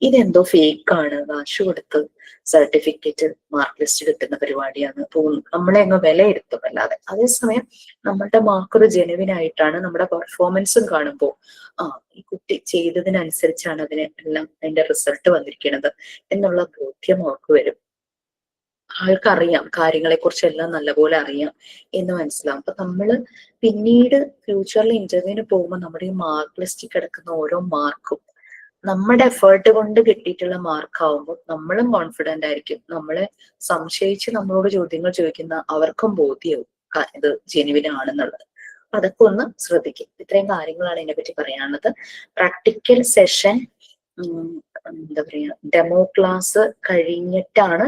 ഇതെന്തോ ഫേക്ക് ആണ്, കാശ് കൊടുത്ത് സർട്ടിഫിക്കറ്റ് മാർക്ക് ലിസ്റ്റ് കിട്ടുന്ന പരിപാടിയാണ് തോന്നുന്നു, നമ്മളെ അങ്ങ് വിലയിരുത്തും അല്ലാതെ. അതേസമയം നമ്മളുടെ മാർക്ക് ഒരു ജെനുവിൻ ആയിട്ടാണ്, നമ്മുടെ പെർഫോമൻസും കാണുമ്പോൾ ഈ കുട്ടി ചെയ്തതിനനുസരിച്ചാണ് എല്ലാം അതിന്റെ റിസൾട്ട് വന്നിരിക്കുന്നത് എന്നുള്ള ബോധ്യം അവർക്ക് വരും. ആൾക്കറിയാം കാര്യങ്ങളെ കുറിച്ചെല്ലാം നല്ലപോലെ അറിയാം എന്ന് മനസ്സിലാവും. അപ്പൊ നമ്മള് പിന്നീട് ഫ്യൂച്ചറിൽ ഇന്റർവ്യൂവിന് പോകുമ്പോൾ നമ്മുടെ ഈ മാർക്ക് ലിസ്റ്റിൽ കിടക്കുന്ന ഓരോ മാർക്കും നമ്മുടെ എഫേർട്ട് കൊണ്ട് കിട്ടിയിട്ടുള്ള മാർക്ക് ആവുമ്പോൾ നമ്മളും കോൺഫിഡന്റ് ആയിരിക്കും. നമ്മളെ സംശയിച്ച് നമ്മളോട് ചോദ്യങ്ങൾ ചോദിക്കുന്ന അവർക്കും ബോധ്യവും ഇത് ജെനുവിൻ ആണെന്നുള്ളത്. അതൊക്കെ ഒന്ന് ശ്രദ്ധിക്കും. ഇത്രയും കാര്യങ്ങളാണ് ഇതിനെപ്പറ്റി പറയാനുള്ളത്. പ്രാക്ടിക്കൽ സെഷൻ എന്താ പറയാ ഡെമോ ക്ലാസ് കഴിഞ്ഞിട്ടാണ്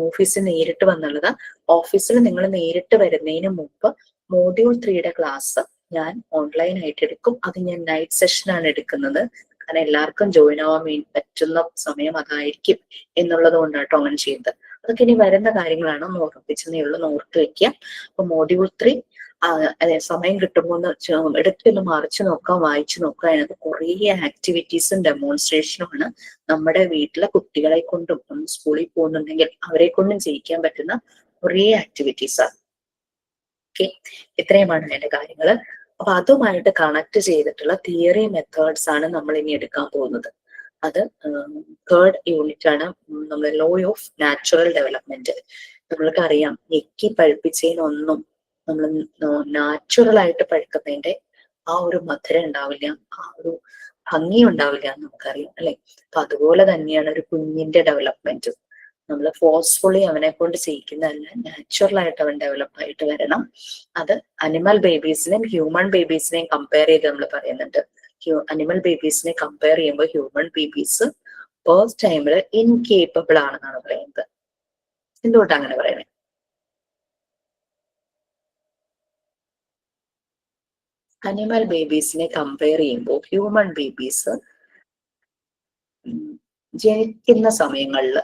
ഓഫീസിൽ നേരിട്ട് വന്നുള്ളത്. ഓഫീസിൽ നിങ്ങൾ നേരിട്ട് വരുന്നതിന് മുമ്പ് മോഡ്യൂൾ 3യുടെ ക്ലാസ് ഞാൻ ഓൺലൈൻ ആയിട്ട് എടുക്കും. അത് ഞാൻ നൈറ്റ് സെഷനാണ് എടുക്കുന്നത്. കാരണം എല്ലാവർക്കും ജോയിൻ ആവാൻ പറ്റുന്ന സമയം അതായിരിക്കും എന്നുള്ളത് കൊണ്ടാട്ടോ അങ്ങനെ ചെയ്യുന്നത്. അതൊക്കെ ഇനി വരുന്ന കാര്യങ്ങളാണ്, ഒന്ന് ഓർമ്മിപ്പിച്ചതേ ഉള്ളൂ, ഓർത്ത് വെക്കുക. അപ്പൊ മോഡ്യൂൾ 3 അതെ സമയം കിട്ടുമ്പോൾ ഒന്ന് എടുത്തൊന്ന് മറിച്ച് നോക്കാം, വായിച്ചു നോക്കാം. അതിനകത്ത് കുറേ ആക്ടിവിറ്റീസും ഡെമോൺസ്ട്രേഷനും ആണ്. നമ്മുടെ വീട്ടിലെ കുട്ടികളെ കൊണ്ടും സ്കൂളിൽ പോകുന്നുണ്ടെങ്കിൽ അവരെ കൊണ്ടും ചെയ്യിക്കാൻ പറ്റുന്ന കുറേ ആക്ടിവിറ്റീസാണ്. ഓക്കെ, ഇത്രയുമാണ് എന്റെ കാര്യങ്ങള്. അപ്പൊ അതുമായിട്ട് കണക്ട് ചെയ്തിട്ടുള്ള തിയറി മെത്തേഡ്സ് ആണ് നമ്മൾ ഇനി എടുക്കാൻ പോകുന്നത്. അത് 3rd യൂണിറ്റ് ആണ്, നമ്മുടെ ലോ ഓഫ് നാച്ചുറൽ ഡെവലപ്മെന്റ്. നമ്മൾക്ക് അറിയാം ഞെക്കി പഴുപ്പിച്ചതിനൊന്നും നമ്മൾ നാച്ചുറൽ ആയിട്ട് പഴുക്കുന്നതിന്റെ ആ ഒരു മധുരം ഉണ്ടാവില്ല, ആ ഒരു ഭംഗി ഉണ്ടാവില്ല എന്ന് നമുക്കറിയാം അല്ലെ. അപ്പൊ അതുപോലെ തന്നെയാണ് ഒരു കുഞ്ഞിന്റെ ഡെവലപ്മെന്റ്. നമ്മൾ ഫോഴ്സ്ഫുള്ളി അവനെ കൊണ്ട് ചെയ്യിക്കുന്നതല്ല, നാച്ചുറൽ ആയിട്ട് അവൻ ഡെവലപ്പ് ആയിട്ട് വരണം. അത് അനിമൽ ബേബീസിനെയും ഹ്യൂമൻ ബേബീസിനെയും കമ്പയർ ചെയ്ത് നമ്മൾ പറയുന്നുണ്ട്. അനിമൽ ബേബീസിനെ കമ്പയർ ചെയ്യുമ്പോൾ ഹ്യൂമൻ ബേബീസ് ഫസ്റ്റ് ടൈമില് ഇൻകേപ്പബിൾ ആണെന്നാണ് പറയുന്നത്. എന്തുകൊണ്ടാണ് അങ്ങനെ പറയുന്നത്? അനിമൽ ബേബീസിനെ കമ്പയർ ചെയ്യുമ്പോൾ ഹ്യൂമൻ ബേബീസ് ജനിക്കുന്ന സമയങ്ങളിൽ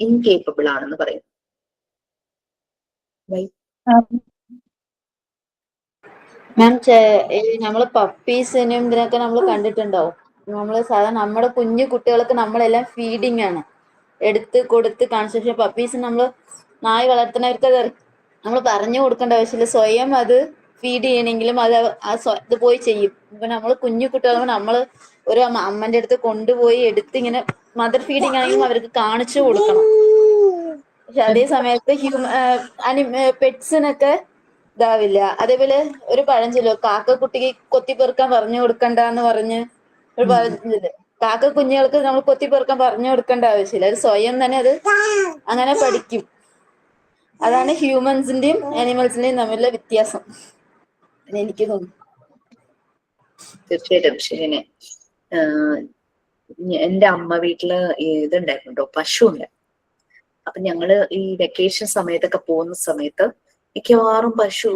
ഇൻകേപ്പബിൾ ആണെന്ന് പറയും. മാം, നമ്മള് പപ്പീസിനും ഇതിനൊക്കെ നമ്മൾ കണ്ടിട്ടുണ്ടാവും. നമ്മള് സാധാരണ നമ്മുടെ കുഞ്ഞു കുട്ടികൾക്ക് നമ്മളെല്ലാം ഫീഡിങ് ആണ് എടുത്ത് കൊടുത്ത് കാണിച്ചു. പപ്പീസ് നമ്മൾ നായ വളർത്തുന്നവർക്ക് നമ്മൾ പറഞ്ഞു കൊടുക്കേണ്ട ആവശ്യമില്ല, സ്വയം അത് ഫീഡ് ചെയ്യണമെങ്കിലും അത് പോയി ചെയ്യും. ഇപ്പൊ നമ്മൾ കുഞ്ഞു കുട്ടികൾ നമ്മൾ ഒരു അമ്മന്റെ അടുത്ത് കൊണ്ടുപോയി എടുത്ത് ഇങ്ങനെ മദർ ഫീഡിങ് ആണെങ്കിലും അവർക്ക് കാണിച്ചു കൊടുക്കണം. പക്ഷെ അതേ സമയത്ത് പെറ്റ്സിനൊക്കെ ഇതാവില്ല. അതേപോലെ ഒരു പഴഞ്ചൊല്ലോ, കാക്കക്കുട്ടിക്ക് കൊത്തിപ്പെറുക്കാൻ പറഞ്ഞു കൊടുക്കണ്ടെന്ന് പറഞ്ഞ് ഒരു പഴഞ്ചൊല്ല്. കാക്ക കുഞ്ഞുങ്ങൾക്ക് നമ്മൾ കൊത്തിപ്പെറുക്കാൻ പറഞ്ഞു കൊടുക്കേണ്ട ആവശ്യമില്ല, അത് സ്വയം തന്നെ അത് അങ്ങനെ പഠിക്കും. അതാണ് ഹ്യൂമൻസിന്റെയും ആനിമൽസിന്റെയും തമ്മിലുള്ള വ്യത്യാസം എനിക്ക് തോന്നുന്നു. തീർച്ചയായിട്ടും ശരിനെ. എന്റെ അമ്മ വീട്ടില് ഇതുണ്ടായിരുന്നു കേട്ടോ, പശു ഉണ്ട്. അപ്പൊ ഞങ്ങള് ഈ വെക്കേഷൻ സമയത്തൊക്കെ പോകുന്ന സമയത്ത് മിക്കവാറും പശു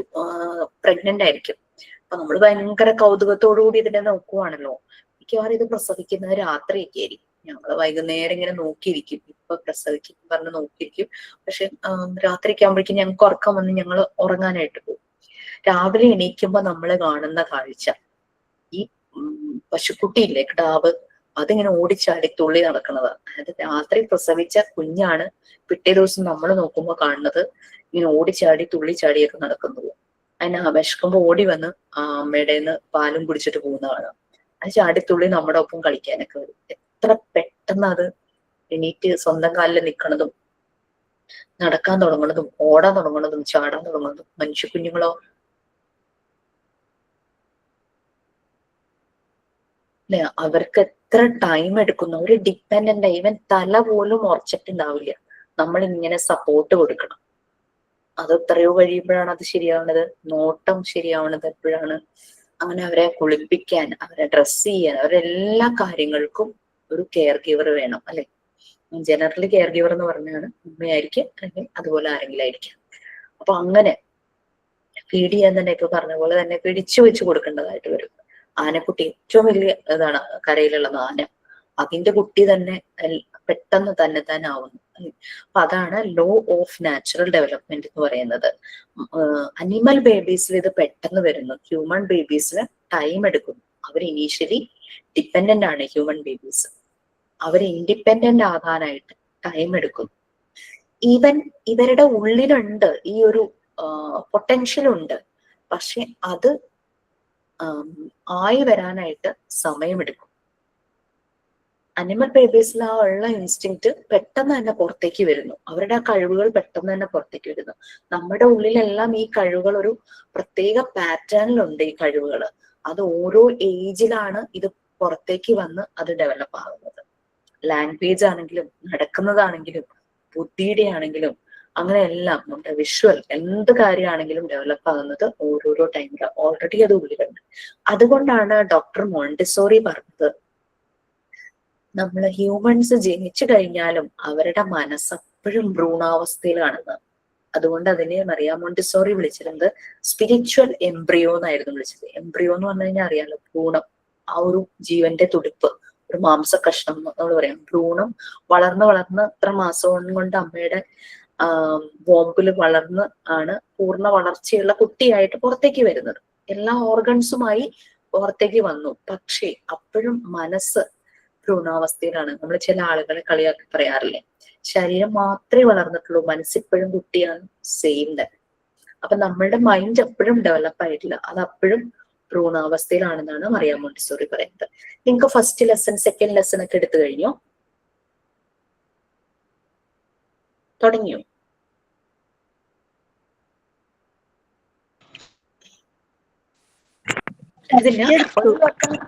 പ്രഗ്നന്റ് ആയിരിക്കും. അപ്പൊ നമ്മൾ ഭയങ്കര കൗതുകത്തോടുകൂടി ഇതിനെ നോക്കുവാണല്ലോ. മിക്കവാറും ഇത് പ്രസവിക്കുന്നത് രാത്രിയൊക്കെ ആയിരിക്കും. ഞങ്ങള് വൈകുന്നേരം ഇങ്ങനെ നോക്കിയിരിക്കും, ഇപ്പൊ പ്രസവിക്കും പറഞ്ഞ് നോക്കിയിരിക്കും. പക്ഷെ രാത്രിയൊക്കെ ആകുമ്പോഴേക്കും ഞങ്ങൾക്ക് ഉറക്കം വന്ന് ഞങ്ങൾ ഉറങ്ങാനായിട്ട് പോകും. രാവിലെ എണീക്കുമ്പോ നമ്മള് കാണുന്ന കാഴ്ച, ഈ പശുക്കുട്ടിയില്ലേ, കിടാവ്, അതിങ്ങനെ ഓടിച്ചാടി തുള്ളി നടക്കുന്നതാണ്. അതായത് രാത്രി പ്രസവിച്ച കുഞ്ഞാണ് പിറ്റേ ദിവസം നമ്മൾ നോക്കുമ്പോൾ കാണുന്നത് ഇങ്ങനെ ഓടിച്ചാടി തുള്ളിച്ചാടിയൊക്കെ നടക്കുന്നത്. അതിന് വിശക്കുമ്പോ ഓടി വന്ന് അമ്മയുടെ പാലും കുടിച്ചിട്ട് പോകുന്നതാണ്. അത് ചാടിത്തുള്ളി നമ്മുടെ ഒപ്പം കളിക്കാനൊക്കെ വരും. എത്ര പെട്ടെന്ന് അത് എണീറ്റ് സ്വന്തം കാലിൽ നിൽക്കണതും നടക്കാൻ തുടങ്ങുന്നതും ഓടാൻ തുടങ്ങുന്നതും ചാടാൻ തുടങ്ങുന്നതും. മനുഷ്യ കുഞ്ഞുങ്ങളോ അല്ലെ, അവർക്ക് എത്ര ടൈം എടുക്കുന്നു. ഒരു ഡിപ്പെൻഡന്റ്, ഈവൻ തല പോലും ഉറച്ചിട്ടുണ്ടാവില്ല. നമ്മൾ ഇങ്ങനെ സപ്പോർട്ട് കൊടുക്കണം. അത് എത്രയോ കഴിയുമ്പോഴാണ് അത് ശരിയാവുന്നത്. നോട്ടം ശരിയാവുന്നത് എപ്പോഴാണ്? അങ്ങനെ അവരെ കുളിപ്പിക്കാൻ, അവരെ ഡ്രസ് ചെയ്യാൻ, അവരെല്ലാ കാര്യങ്ങൾക്കും ഒരു കെയർ ഗിവർ വേണം അല്ലെ. ജനറലി കെയർ ഗിവർ എന്ന് പറഞ്ഞാണ് ഉമ്മയായിരിക്കും, അല്ലെങ്കിൽ അതുപോലെ ആരെങ്കിലും ആയിരിക്കും. അപ്പൊ അങ്ങനെ ഫീഡ് ചെയ്യാൻ തന്നെ ഇപ്പൊ പറഞ്ഞ പോലെ തന്നെ പിടിച്ചു വെച്ച് കൊടുക്കേണ്ടതായിട്ട് വരും. ആനക്കുട്ടി ഏറ്റവും വലിയ ഇതാണ് കരയിലുള്ളത് ആന. അതിന്റെ കുട്ടി തന്നെ പെട്ടെന്ന് തന്നെ ആവുന്നു. അപ്പൊ അതാണ് ലോ ഓഫ് നാച്ചുറൽ ഡെവലപ്മെന്റ് എന്ന് പറയുന്നത്. അനിമൽ ബേബീസിൽ ഇത് പെട്ടെന്ന് വരുന്നു, ഹ്യൂമൻ ബേബീസിന് ടൈം എടുക്കും. അവർ ഇനീഷ്യലി ഡിപ്പെൻഡന്റ് ആണ് ഹ്യൂമൻ ബേബീസ്. അവർ ഇൻഡിപെൻഡന്റ് ആകാനായിട്ട് ടൈം എടുക്കും. ഈവൻ ഇവരുടെ ഉള്ളിലുണ്ട് ഈ ഒരു പൊട്ടൻഷ്യൽ ഉണ്ട്, പക്ഷെ അത് ആയി വരാനായിട്ട് സമയമെടുക്കും. അനിമൽ ബേബീസിൽ ആ ഉള്ള ഇൻസ്റ്റിങ്ക്റ്റ് പെട്ടെന്ന് തന്നെ പുറത്തേക്ക് വരുന്നു. അവരുടെ ആ കഴിവുകൾ പെട്ടെന്ന് തന്നെ പുറത്തേക്ക് വരുന്നു. നമ്മുടെ ഉള്ളിലെല്ലാം ഈ കഴിവുകൾ ഒരു പ്രത്യേക പാറ്റേണിലുണ്ട്. ഈ കഴിവുകൾ അത് ഓരോ ഏജിലാണ് ഇത് പുറത്തേക്ക് വന്ന് അത് ഡെവലപ്പ് ആകുന്നത്. ലാംഗ്വേജ് ആണെങ്കിലും നടക്കുന്നതാണെങ്കിലും ബുദ്ധിയുടെ ആണെങ്കിലും അങ്ങനെ എല്ലാം നമ്മുടെ വിഷ്വൽ എന്ത് കാര്യമാണെങ്കിലും ഡെവലപ്പ് ആകുന്നത് ഓരോരോ ടൈമില് ഓൾറെഡി അത് ഉള്ളിലുണ്ട്. അതുകൊണ്ടാണ് ഡോക്ടർ മോണ്ടിസോറി പറഞ്ഞത്, നമ്മൾ ഹ്യൂമൻസ് ജനിച്ചു കഴിഞ്ഞാലും അവരുടെ മനസ്സ് അപ്പോഴും ഭ്രൂണാവസ്ഥയിലാണെന്ന്. അതുകൊണ്ട് അതിനെ മറിയ മോണ്ടിസോറി വിളിച്ചിരുന്നത് സ്പിരിച്വൽ എംബ്രിയോ എന്നായിരുന്നു വിളിച്ചത്. എംബ്രിയോ എന്ന് പറഞ്ഞു കഴിഞ്ഞാൽ അറിയാലോ, ഭ്രൂണം, ആ ഒരു ജീവന്റെ തുടിപ്പ്, ഒരു മാംസ കഷ്ണം നമ്മൾ പറയാം. ഭ്രൂണം വളർന്ന് ഇത്ര മാസം കൊണ്ട് അമ്മയുടെ വോമ്പില് വളർന്ന് ആണ് പൂർണ്ണ വളർച്ചയുള്ള കുട്ടിയായിട്ട് പുറത്തേക്ക് വരുന്നത്. എല്ലാ ഓർഗൻസുമായി പുറത്തേക്ക് വന്നു, പക്ഷേ അപ്പോഴും മനസ്സ് ഭ്രൂണാവസ്ഥയിലാണ്. നമ്മൾ ചില ആളുകളെ കളിയാക്കി പറയാറില്ലേ, ശരീരം മാത്രമേ വളർന്നിട്ടുള്ളൂ, മനസ്സിപ്പോഴും കുട്ടിയാണ്. സെയിം തന്നെ. അപ്പൊ നമ്മളുടെ മൈൻഡ് എപ്പോഴും ഡെവലപ്പ് ആയിട്ടില്ല, അത് അപ്പോഴും ഭ്രൂണാവസ്ഥയിലാണെന്നാണ് മറിയ മോണ്ടിസോറി പറയുന്നത്. നിങ്ങൾക്ക് ഫസ്റ്റ് ലെസൺ സെക്കൻഡ് ലെസൺ ഒക്കെ എടുത്തു കഴിഞ്ഞോ? തുടങ്ങിയോ?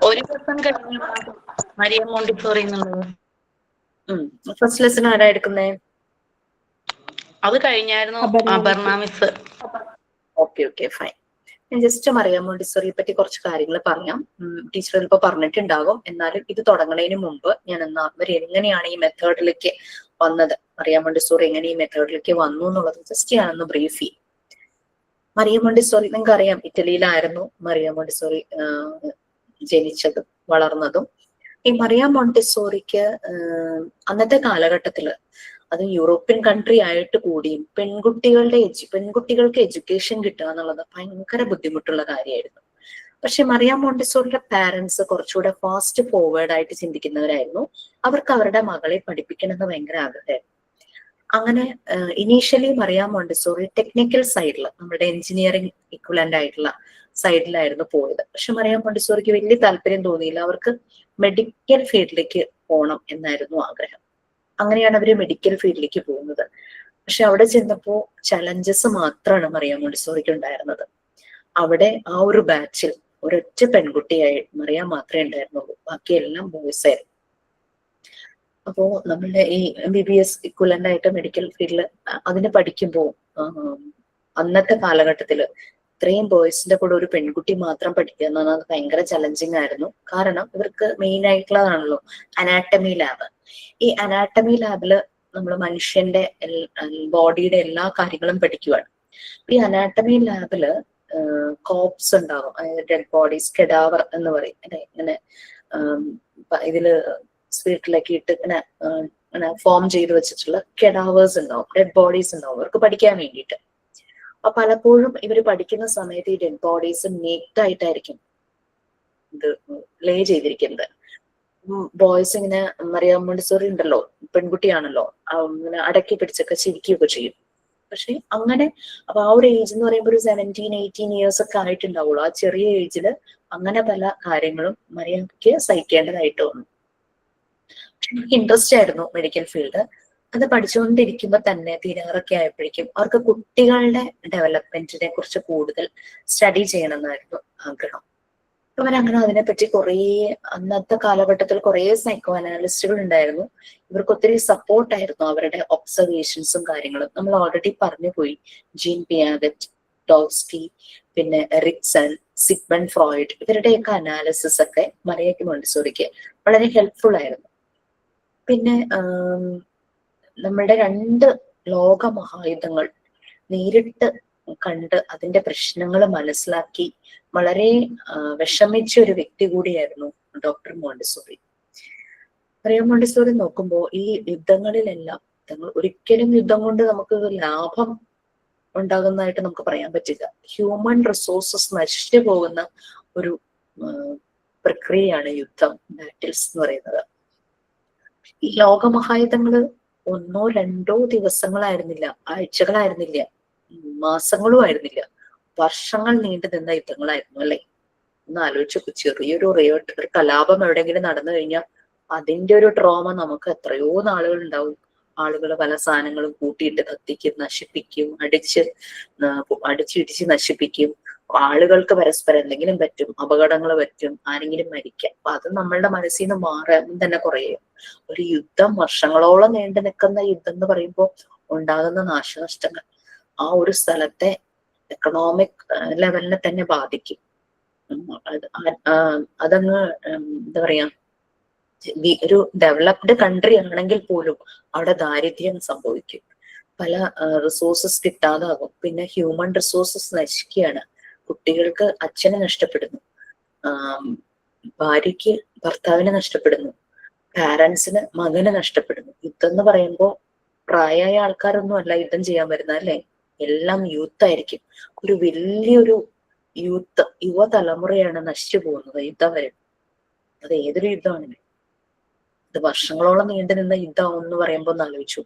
ഒരു ദിവസം കഴിഞ്ഞു മരിയ മോണ്ടിസോറി എന്നുള്ളത്. ഫസ്റ്റ് ലെസൺ ആരാ എടുക്കുന്നേ? അത് കഴിഞ്ഞായിരുന്നു അപർണ മിസ്. Okay fine. ഞാൻ ജസ്റ്റ് മറിയ മോണ്ടിസോറിയെ പറ്റി കുറച്ച് കാര്യങ്ങൾ പറയാം. ടീച്ചർ ചിലപ്പോൾ പറഞ്ഞിട്ടുണ്ടാകും, എന്നാലും ഇത് തുടങ്ങുന്നതിന് മുമ്പ് ഞാൻ അവർ എങ്ങനെയാണ് ഈ മെത്തേഡിലേക്ക് വന്നത്, മറിയ മോണ്ടിസോറി എങ്ങനെ ഈ മെത്തേഡിലേക്ക് വന്നു എന്നുള്ളത് ജസ്റ്റ് ഞാനൊന്ന് ബ്രീഫ് ചെയ്യും. മറിയ മോണ്ടിസോറി നിങ്ങൾക്ക് അറിയാം, ഇറ്റലിയിലായിരുന്നു മറിയ മോണ്ടിസോറി ജനിച്ചതും വളർന്നതും. ഈ മറിയ മോണ്ടിസോറിക്ക് അന്നത്തെ കാലഘട്ടത്തില്, അത് യൂറോപ്യൻ കൺട്രി ആയിട്ട് കൂടിയും പെൺകുട്ടികൾക്ക് എഡ്യൂക്കേഷൻ കിട്ടുക എന്നുള്ളത് ഭയങ്കര ബുദ്ധിമുട്ടുള്ള കാര്യമായിരുന്നു. പക്ഷെ മറിയ മോണ്ടിസോറിയുടെ പാരന്റ്സ് കുറച്ചുകൂടെ ഫാസ്റ്റ് ഫോർവേഡ് ആയിട്ട് ചിന്തിക്കുന്നവരായിരുന്നു. അവർക്ക് അവരുടെ മകളെ പഠിപ്പിക്കണമെന്ന് ഭയങ്കര ആഗ്രഹമായിരുന്നു. അങ്ങനെ ഇനീഷ്യലി മറിയ മോണ്ടിസോറി ടെക്നിക്കൽ സൈഡിൽ, നമ്മുടെ എഞ്ചിനീയറിംഗ് ഇക്വലന്റ് ആയിട്ടുള്ള സൈഡിലായിരുന്നു പോയത്. പക്ഷെ മറിയ മോണ്ടിസോറിക്ക് വലിയ താല്പര്യം തോന്നിയില്ല. അവർക്ക് മെഡിക്കൽ ഫീൽഡിലേക്ക് പോകണം എന്നായിരുന്നു ആഗ്രഹം. അങ്ങനെയാണ് അവര് മെഡിക്കൽ ഫീൽഡിലേക്ക് പോകുന്നത്. പക്ഷെ അവിടെ ചെന്നപ്പോ ചലഞ്ചസ് മാത്രമാണ് മറിയ മോണ്ടിസോറിക്ക് ഉണ്ടായിരുന്നത്. അവിടെ ആ ഒരു ബാച്ചിൽ ഒരൊറ്റ പെൺകുട്ടിയായി മറിയ മാത്രമേ ഉണ്ടായിരുന്നുള്ളൂ, ബാക്കിയെല്ലാം ബോയ്സ് ആയിരുന്നു. അപ്പോ നമ്മളുടെ ഈ MBBS ഇക്വലന്റ് ആയിട്ട് മെഡിക്കൽ ഫീൽഡിൽ അതിന് പഠിക്കുമ്പോൾ അന്നത്തെ കാലഘട്ടത്തില് ഇത്രയും ബോയ്സിന്റെ കൂടെ ഒരു പെൺകുട്ടി മാത്രം പഠിക്കുക എന്ന് പറഞ്ഞാൽ ഭയങ്കര ചലഞ്ചിങ് ആയിരുന്നു. കാരണം ഇവർക്ക് മെയിൻ ആയിട്ടുള്ളതാണല്ലോ അനാട്ടമി ലാബ്. ഈ അനാട്ടമി ലാബില് നമ്മൾ മനുഷ്യന്റെ ബോഡിയുടെ എല്ലാ കാര്യങ്ങളും പഠിക്കുവാണ്. ഈ അനാട്ടമി ലാബില് കോപ്സ് ഉണ്ടാവും, ഡെഡ് ബോഡീസ്, കെഡാവർ എന്ന് പറയും അല്ലെ. ഇങ്ങനെ ഇതില് സ്പിരിറ്റിലേക്ക് ഇട്ട് ഇങ്ങനെ ഫോം ചെയ്ത് വെച്ചിട്ടുള്ള കെഡാവേഴ്സ് ഉണ്ടാവും, ഡെഡ് ബോഡീസ് ഉണ്ടാവും അവർക്ക് പഠിക്കാൻ വേണ്ടിയിട്ട്. അപ്പൊ പലപ്പോഴും ഇവര് പഠിക്കുന്ന സമയത്ത് ഈ ഡെഡ് ബോഡീസ് നേക്ട് ആയിട്ടായിരിക്കും ഇത് ലേ ചെയ്തിരിക്കുന്നത്. ബോയ്സ് ഇങ്ങനെ മറിയ മോണ്ടിസോറി ഉണ്ടല്ലോ, പെൺകുട്ടിയാണല്ലോ, ഇങ്ങനെ അടക്കി പിടിച്ചൊക്കെ ചിരിക്കുകയൊക്കെ ചെയ്യും. പക്ഷെ അങ്ങനെ അപ്പൊ ആ ഒരു ഏജ് എന്ന് പറയുമ്പോൾ ഒരു 17-18 ഇയേഴ്സ് ഒക്കെ ആയിട്ടുണ്ടാവുള്ളൂ. ആ ചെറിയ ഏജില് അങ്ങനെ പല കാര്യങ്ങളും മറിയക്ക് സഹിക്കേണ്ടതായിട്ട് വന്നു. എനിക്ക് ഇൻട്രസ്റ്റ് ആയിരുന്നു മെഡിക്കൽ ഫീൽഡ്. അത് പഠിച്ചുകൊണ്ടിരിക്കുമ്പോ തന്നെ തീരാറൊക്കെ ആയപ്പോഴേക്കും അവർക്ക് കുട്ടികളുടെ ഡെവലപ്മെന്റിനെ കുറിച്ച് കൂടുതൽ സ്റ്റഡി ചെയ്യണമെന്നായിരുന്നു ആഗ്രഹം. അവരങ്ങനെ അതിനെപ്പറ്റി അന്നത്തെ കാലഘട്ടത്തിൽ കുറെ സൈക്കോ അനാലിസ്റ്റുകൾ ഉണ്ടായിരുന്നു. ഇവർക്ക് ഒത്തിരി സപ്പോർട്ടായിരുന്നു അവരുടെ ഒബ്സർവേഷൻസും കാര്യങ്ങളും. നമ്മൾ ഓൾറെഡി പറഞ്ഞു പോയി, ജീൻ പിയാഗറ്റ്, ടോൾസ്റ്റി, പിന്നെ എറിക്സൺ, സിഗ്മണ്ട് ഫ്രോയിഡ്, ഇവരുടെയൊക്കെ അനാലിസിസ് ഒക്കെ മറിയ മോണ്ടിസോറിക്ക് വളരെ ഹെൽപ്ഫുൾ ആയിരുന്നു. പിന്നെ നമ്മുടെ 2 ലോക മഹായുദ്ധങ്ങൾ നേരിട്ട് കണ്ട് അതിന്റെ പ്രശ്നങ്ങൾ മനസ്സിലാക്കി വളരെ വിഷമിച്ച ഒരു വ്യക്തി കൂടിയായിരുന്നു ഡോക്ടർ മോണ്ടിസോറി. മോണ്ടിസോറി നോക്കുമ്പോൾ ഈ യുദ്ധങ്ങളിലെല്ലാം ഒരിക്കലും യുദ്ധം കൊണ്ട് നമുക്ക് ലാഭം ഉണ്ടാകുന്നതായിട്ട് നമുക്ക് പറയാൻ പറ്റില്ല. ഹ്യൂമൻ റിസോഴ്സസ് നശിച്ചു പോകുന്ന ഒരു പ്രക്രിയയാണ് യുദ്ധം, ബാറ്റിൽസ് എന്ന് പറയുന്നത്. ഈ ലോകമഹായുദ്ധങ്ങള് 1-2 ദിവസങ്ങളായിരുന്നില്ല, ആഴ്ചകളായിരുന്നില്ല, മാസങ്ങളും ആയിരുന്നില്ല, വർഷങ്ങൾ നീണ്ടു നിന്ന യുദ്ധങ്ങളായിരുന്നു അല്ലെ. ഒന്ന് ആലോചിച്ചു, ചെറിയൊരു ഒരു കലാപം എവിടെയെങ്കിലും നടന്നു കഴിഞ്ഞാൽ അതിന്റെ ഒരു ട്രോമ നമുക്ക് എത്രയോ നാളുകൾ ഉണ്ടാവും. ആളുകൾ പല സാധനങ്ങളും കൂട്ടിയിട്ട് കത്തിക്കും, നശിപ്പിക്കും, അടിച്ചിടിച്ച് നശിപ്പിക്കും. ആളുകൾക്ക് പരസ്പരം എന്തെങ്കിലും പറ്റും, അപകടങ്ങൾ പറ്റും, ആരെങ്കിലും മരിക്കാം. അപ്പൊ അത് നമ്മളുടെ മനസ്സിൽ നിന്ന് മാറാൻ തന്നെ കുറയും. ഒരു യുദ്ധം, വർഷങ്ങളോളം നീണ്ടു നിൽക്കുന്ന യുദ്ധം എന്ന് പറയുമ്പോൾ ഉണ്ടാകുന്ന നാശനഷ്ടങ്ങൾ ആ ഒരു സ്ഥലത്തെ എക്കണോമിക് ലെവലിനെ തന്നെ ബാധിക്കും. അതങ്ങ് എന്താ പറയാ, ഒരു ഡെവലപ്ഡ് കൺട്രി ആണെങ്കിൽ പോലും അവിടെ ദാരിദ്ര്യം സംഭവിക്കും, പല റിസോഴ്സസ് കിട്ടാതാകും. പിന്നെ ഹ്യൂമൻ റിസോഴ്സസ് നശിക്കുകയാണ്. കുട്ടികൾക്ക് അച്ഛനെ നഷ്ടപ്പെടുന്നു, ഭാര്യയ്ക്ക് ഭർത്താവിനെ നഷ്ടപ്പെടുന്നു, പാരന്റ്സിന് മകനെ നഷ്ടപ്പെടുന്നു. യുദ്ധം എന്ന് പറയുമ്പോൾ പ്രായമായ ആൾക്കാരൊന്നും അല്ല യുദ്ധം ചെയ്യാൻ വരുന്നത് അല്ലെ, എല്ലാം യൂത്ത് ആയിരിക്കും. ഒരു വലിയൊരു യുവതലമുറയാണ് നശിച്ചു പോകുന്നത് യുദ്ധം വരും. അത് ഏതൊരു യുദ്ധമാണെങ്കിലും ഇത് വർഷങ്ങളോളം നീണ്ടു നിന്ന യുദ്ധം എന്ന് പറയുമ്പോൾ ഒന്ന് ആലോചിച്ചു.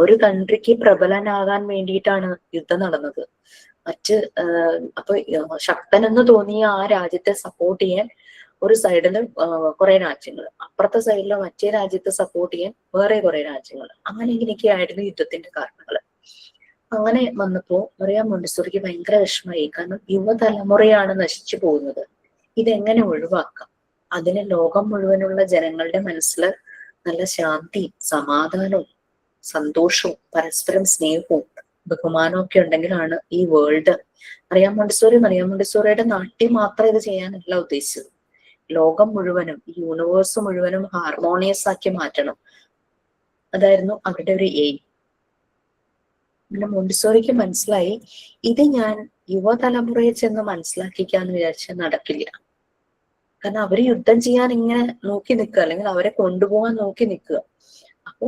ഒരു കൺട്രിക്ക് പ്രബലനാകാൻ വേണ്ടിയിട്ടാണ് യുദ്ധം നടന്നത്. അപ്പൊ ശക്തനെന്ന് തോന്നിയ ആ രാജ്യത്തെ സപ്പോർട്ട് ചെയ്യാൻ ഒരു സൈഡില് കുറെ രാജ്യങ്ങൾ, അപ്പുറത്തെ സൈഡില് മറ്റേ രാജ്യത്തെ സപ്പോർട്ട് ചെയ്യാൻ വേറെ കുറെ രാജ്യങ്ങൾ. അങ്ങനെ ഇങ്ങനെയൊക്കെയായിരുന്നു യുദ്ധത്തിന്റെ കാരണങ്ങൾ. അങ്ങനെ വന്നപ്പോ മോണ്ടിസോറിക്ക് ഭയങ്കര വിഷമമായി. കാരണം യുവതലമുറയാണ് നശിച്ചു പോകുന്നത്, ഇതെങ്ങനെ ഒഴിവാക്കാം? അതിന് ലോകം മുഴുവനുള്ള ജനങ്ങളുടെ മനസ്സിൽ നല്ല ശാന്തിയും സമാധാനവും സന്തോഷവും പരസ്പരം സ്നേഹവും ബഹുമാനവും ഒക്കെ ഉണ്ടെങ്കിലാണ് ഈ വേൾഡ്. മോണ്ടിസോറിയുടെ നാട്ടിൽ മാത്രം ഇത് ചെയ്യാനല്ല ഉദ്ദേശിച്ചത്, ലോകം മുഴുവനും, ഈ യൂണിവേഴ്സ് മുഴുവനും ഹാർമോണിയസ് ആക്കി മാറ്റണം. അതായിരുന്നു അവരുടെ ഒരു എയിം. പിന്നെ മോണ്ടിസോറിക്ക് മനസ്സിലായി, ഇത് ഞാൻ യുവതലമുറയെ ചെന്ന് മനസ്സിലാക്കിക്കാന്ന് വിചാരിച്ചാൽ നടക്കില്ല. കാരണം അവര് യുദ്ധം ചെയ്യാൻ ഇങ്ങനെ നോക്കി നിൽക്കുക, അല്ലെങ്കിൽ അവരെ കൊണ്ടുപോകാൻ നോക്കി നിൽക്കുക. അപ്പോ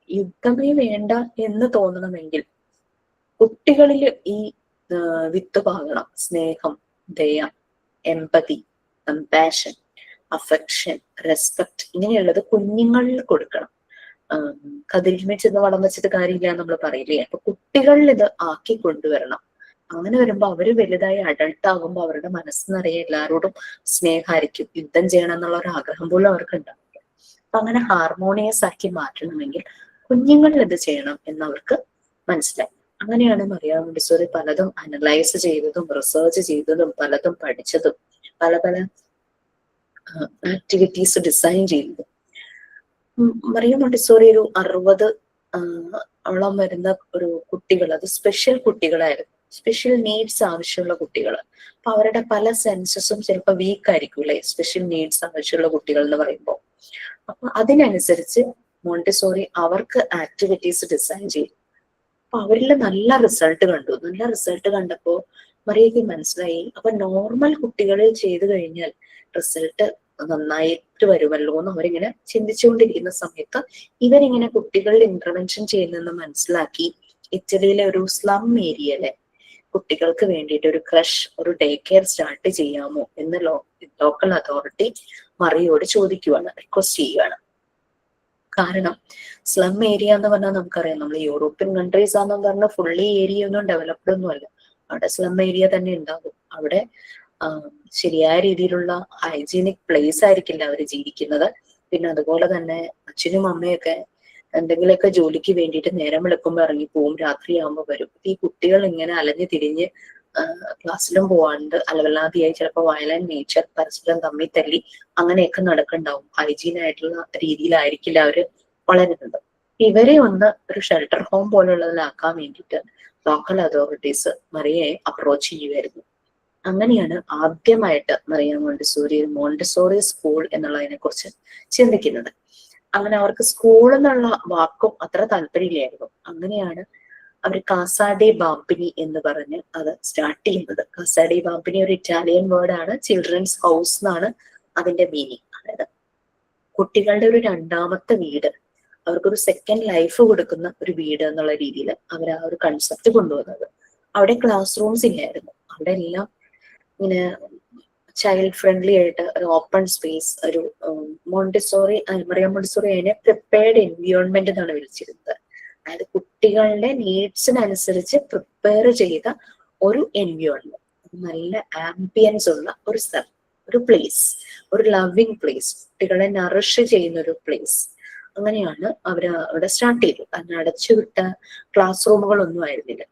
യുദ്ധമേ വേണ്ട എന്ന് തോന്നണമെങ്കിൽ കുട്ടികളിൽ ഈ വിത്ത് പാകണം. സ്നേഹം, ദയ, എമ്പതി, കമ്പാഷൻ, അഫെക്ഷൻ, റെസ്പെക്ട്, ഇങ്ങനെയുള്ളത് കുഞ്ഞുങ്ങളിൽ കൊടുക്കണം. കതിരിമേ ചെന്ന് വളം വെച്ചിട്ട് കാര്യമില്ല നമ്മൾ പറയില്ലേ. അപ്പൊ കുട്ടികളിൽ ഇത് ആക്കി കൊണ്ടുവരണം. അങ്ങനെ വരുമ്പോ അവര് വലുതായി അഡൾട്ട് ആകുമ്പോ അവരുടെ മനസ്സ് നിറയെ എല്ലാവരോടും സ്നേഹമായിരിക്കും. യുദ്ധം ചെയ്യണം എന്നുള്ള ഒരു ആഗ്രഹം പോലും അവർക്ക് ഉണ്ടാവില്ല. അപ്പൊ അങ്ങനെ ഹാർമോണിയസ് ആക്കി മാറ്റണമെങ്കിൽ കുഞ്ഞുങ്ങളിൽ ഇത് ചെയ്യണം എന്നവർക്ക് മനസ്സിലായി. അങ്ങനെയാണ് മോണ്ടിസോറി പലതും അനലൈസ് ചെയ്തതും റിസർച്ച് ചെയ്തതും പലതും പഠിച്ചതും പല പല ആക്ടിവിറ്റീസ് ഡിസൈൻ ചെയ്തതും. മോണ്ടിസോറി ഒരു 60 ഓളം വരുന്ന ഒരു കുട്ടികൾ, അത് സ്പെഷ്യൽ കുട്ടികളായിരുന്നു, സ്പെഷ്യൽ നീഡ്സ് ആവശ്യമുള്ള കുട്ടികൾ. അപ്പൊ അവരുടെ പല സെൻസസും ചിലപ്പോൾ വീക്ക് ആയിരിക്കും അല്ലെ, സ്പെഷ്യൽ നീഡ്സ് ആവശ്യമുള്ള കുട്ടികൾ എന്ന് പറയുമ്പോൾ. അപ്പൊ അതിനനുസരിച്ച് മോണ്ടിസോറി അവർക്ക് ആക്ടിവിറ്റീസ് ഡിസൈൻ ചെയ്തു. അപ്പൊ അവരിൽ നല്ല റിസൾട്ട് കണ്ടു. നല്ല റിസൾട്ട് കണ്ടപ്പോ മറിയയ്ക്ക് മനസ്സിലായി, അപ്പൊ നോർമൽ കുട്ടികളിൽ ചെയ്തു കഴിഞ്ഞാൽ റിസൾട്ട് നന്നായിട്ട് വരുമല്ലോ എന്ന് അവരിങ്ങനെ ചിന്തിച്ചുകൊണ്ടിരിക്കുന്ന സമയത്ത് ഇവരിങ്ങനെ കുട്ടികളിൽ ഇന്റർവെൻഷൻ ചെയ്യുന്നെന്ന് മനസ്സിലാക്കി ഇറ്റലിയിലെ ഒരു സ്ലം ഏരിയയിലെ കുട്ടികൾക്ക് വേണ്ടിയിട്ട് ഒരു ക്രഷ്, ഒരു ഡേ കെയർ സ്റ്റാർട്ട് ചെയ്യാമോ എന്ന് ലോക്കൽ അതോറിറ്റി മറിയോട് ചോദിക്കുവാണ്, റിക്വസ്റ്റ് ചെയ്യുകയാണ്. കാരണം സ്ലം ഏരിയ എന്ന് പറഞ്ഞാൽ നമുക്കറിയാം, നമ്മൾ യൂറോപ്യൻ കൺട്രീസ് ആണെന്ന് പറഞ്ഞാൽ ഫുള്ളി ഏരിയ ഒന്നും ഡെവലപ്ഡ് ഒന്നും അല്ല. അവിടെ സ്ലം ഏരിയ തന്നെ ഉണ്ടാകും. അവിടെ ശരിയായ രീതിയിലുള്ള ഹൈജീനിക് പ്ലേസ് ആയിരിക്കില്ല അവർ ജീവിക്കുന്നത്. പിന്നെ അതുപോലെ തന്നെ അച്ഛനും അമ്മയൊക്കെ എന്തെങ്കിലുമൊക്കെ ജോലിക്ക് വേണ്ടിയിട്ട് നേരം വെളുക്കുമ്പോൾ ഇറങ്ങി പോവും, രാത്രിയാകുമ്പോൾ വരും. ഈ കുട്ടികൾ ഇങ്ങനെ അലഞ്ഞു തിരിഞ്ഞ് ക്ലാസ്സിലും പോവാണ്ട് അലവലാതിയായി ചിലപ്പോൾ വയലന്റ് നേച്ചർ, പരസ്പരം തമ്മിൽ തല്ലി അങ്ങനെയൊക്കെ നടക്കുന്നുണ്ടാവും. ഹൈജീൻ ആയിട്ടുള്ള രീതിയിലായിരിക്കില്ല അവര് വളരുന്നത്. ഇവരെ ഒന്ന് ഒരു ഷെൽട്ടർ ഹോം പോലുള്ളതിലാക്കാൻ വേണ്ടിയിട്ട് ലോക്കൽ അതോറിറ്റീസ് മറിയെ അപ്രോച്ച് ചെയ്യുമായിരുന്നു. അങ്ങനെയാണ് ആദ്യമായിട്ട് മോണ്ടിസോറി സ്കൂൾ എന്നുള്ളതിനെ കുറിച്ച് ചിന്തിക്കുന്നത്. അങ്ങനെ അവർക്ക് സ്കൂൾ എന്നുള്ള വാക്കും അത്ര താല്പര്യമില്ലായിരുന്നു. അങ്ങനെയാണ് അവർ കാസാഡെ ബാംപിനി എന്ന് പറഞ്ഞ് അത് സ്റ്റാർട്ട് ചെയ്യുന്നത്. കാസാഡെ ബാംപിനി ഒരു ഇറ്റാലിയൻ വേർഡാണ്. ചിൽഡ്രൻസ് ഹൗസ് എന്നാണ് അതിന്റെ മീനിങ്. അതായത് കുട്ടികളുടെ ഒരു രണ്ടാമത്തെ വീട്, അവർക്കൊരു സെക്കൻഡ് ലൈഫ് കൊടുക്കുന്ന ഒരു വീട് എന്നുള്ള രീതിയിൽ അവർ ആ ഒരു കൺസെപ്റ്റ് കൊണ്ടുവന്നത്. അവിടെ ക്ലാസ് റൂംസ് ഇല്ലായിരുന്നു. അവിടെ എല്ലാം ഇങ്ങനെ ചൈൽഡ് ഫ്രണ്ട്ലി ആയിട്ട് ഒരു ഓപ്പൺ സ്പേസ്, ഒരു മോണ്ടിസോറി, മറിയ മോണ്ടിസോറി അതിനെ പ്രിപ്പയർഡ് എൻവിയോൺമെന്റ് എന്നാണ് വിളിച്ചിരുന്നത്. അതായത് കുട്ടികളുടെ നീഡ്സിനനുസരിച്ച് പ്രിപ്പയർ ചെയ്ത ഒരു എൻവിയോൺമെന്റ്, നല്ല ആംബിയൻസ് ഉള്ള ഒരു സ്ഥലം, ഒരു പ്ലേസ്, ഒരു ലവിങ് പ്ലേസ്, കുട്ടികളെ നറിഷ് ചെയ്യുന്ന ഒരു പ്ലേസ്. അങ്ങനെയാണ് അവിടെ സ്റ്റാർട്ട് ചെയ്തത്. കാരണം അടച്ചുവിട്ട ക്ലാസ് റൂമുകളൊന്നും ആയിരുന്നില്ല.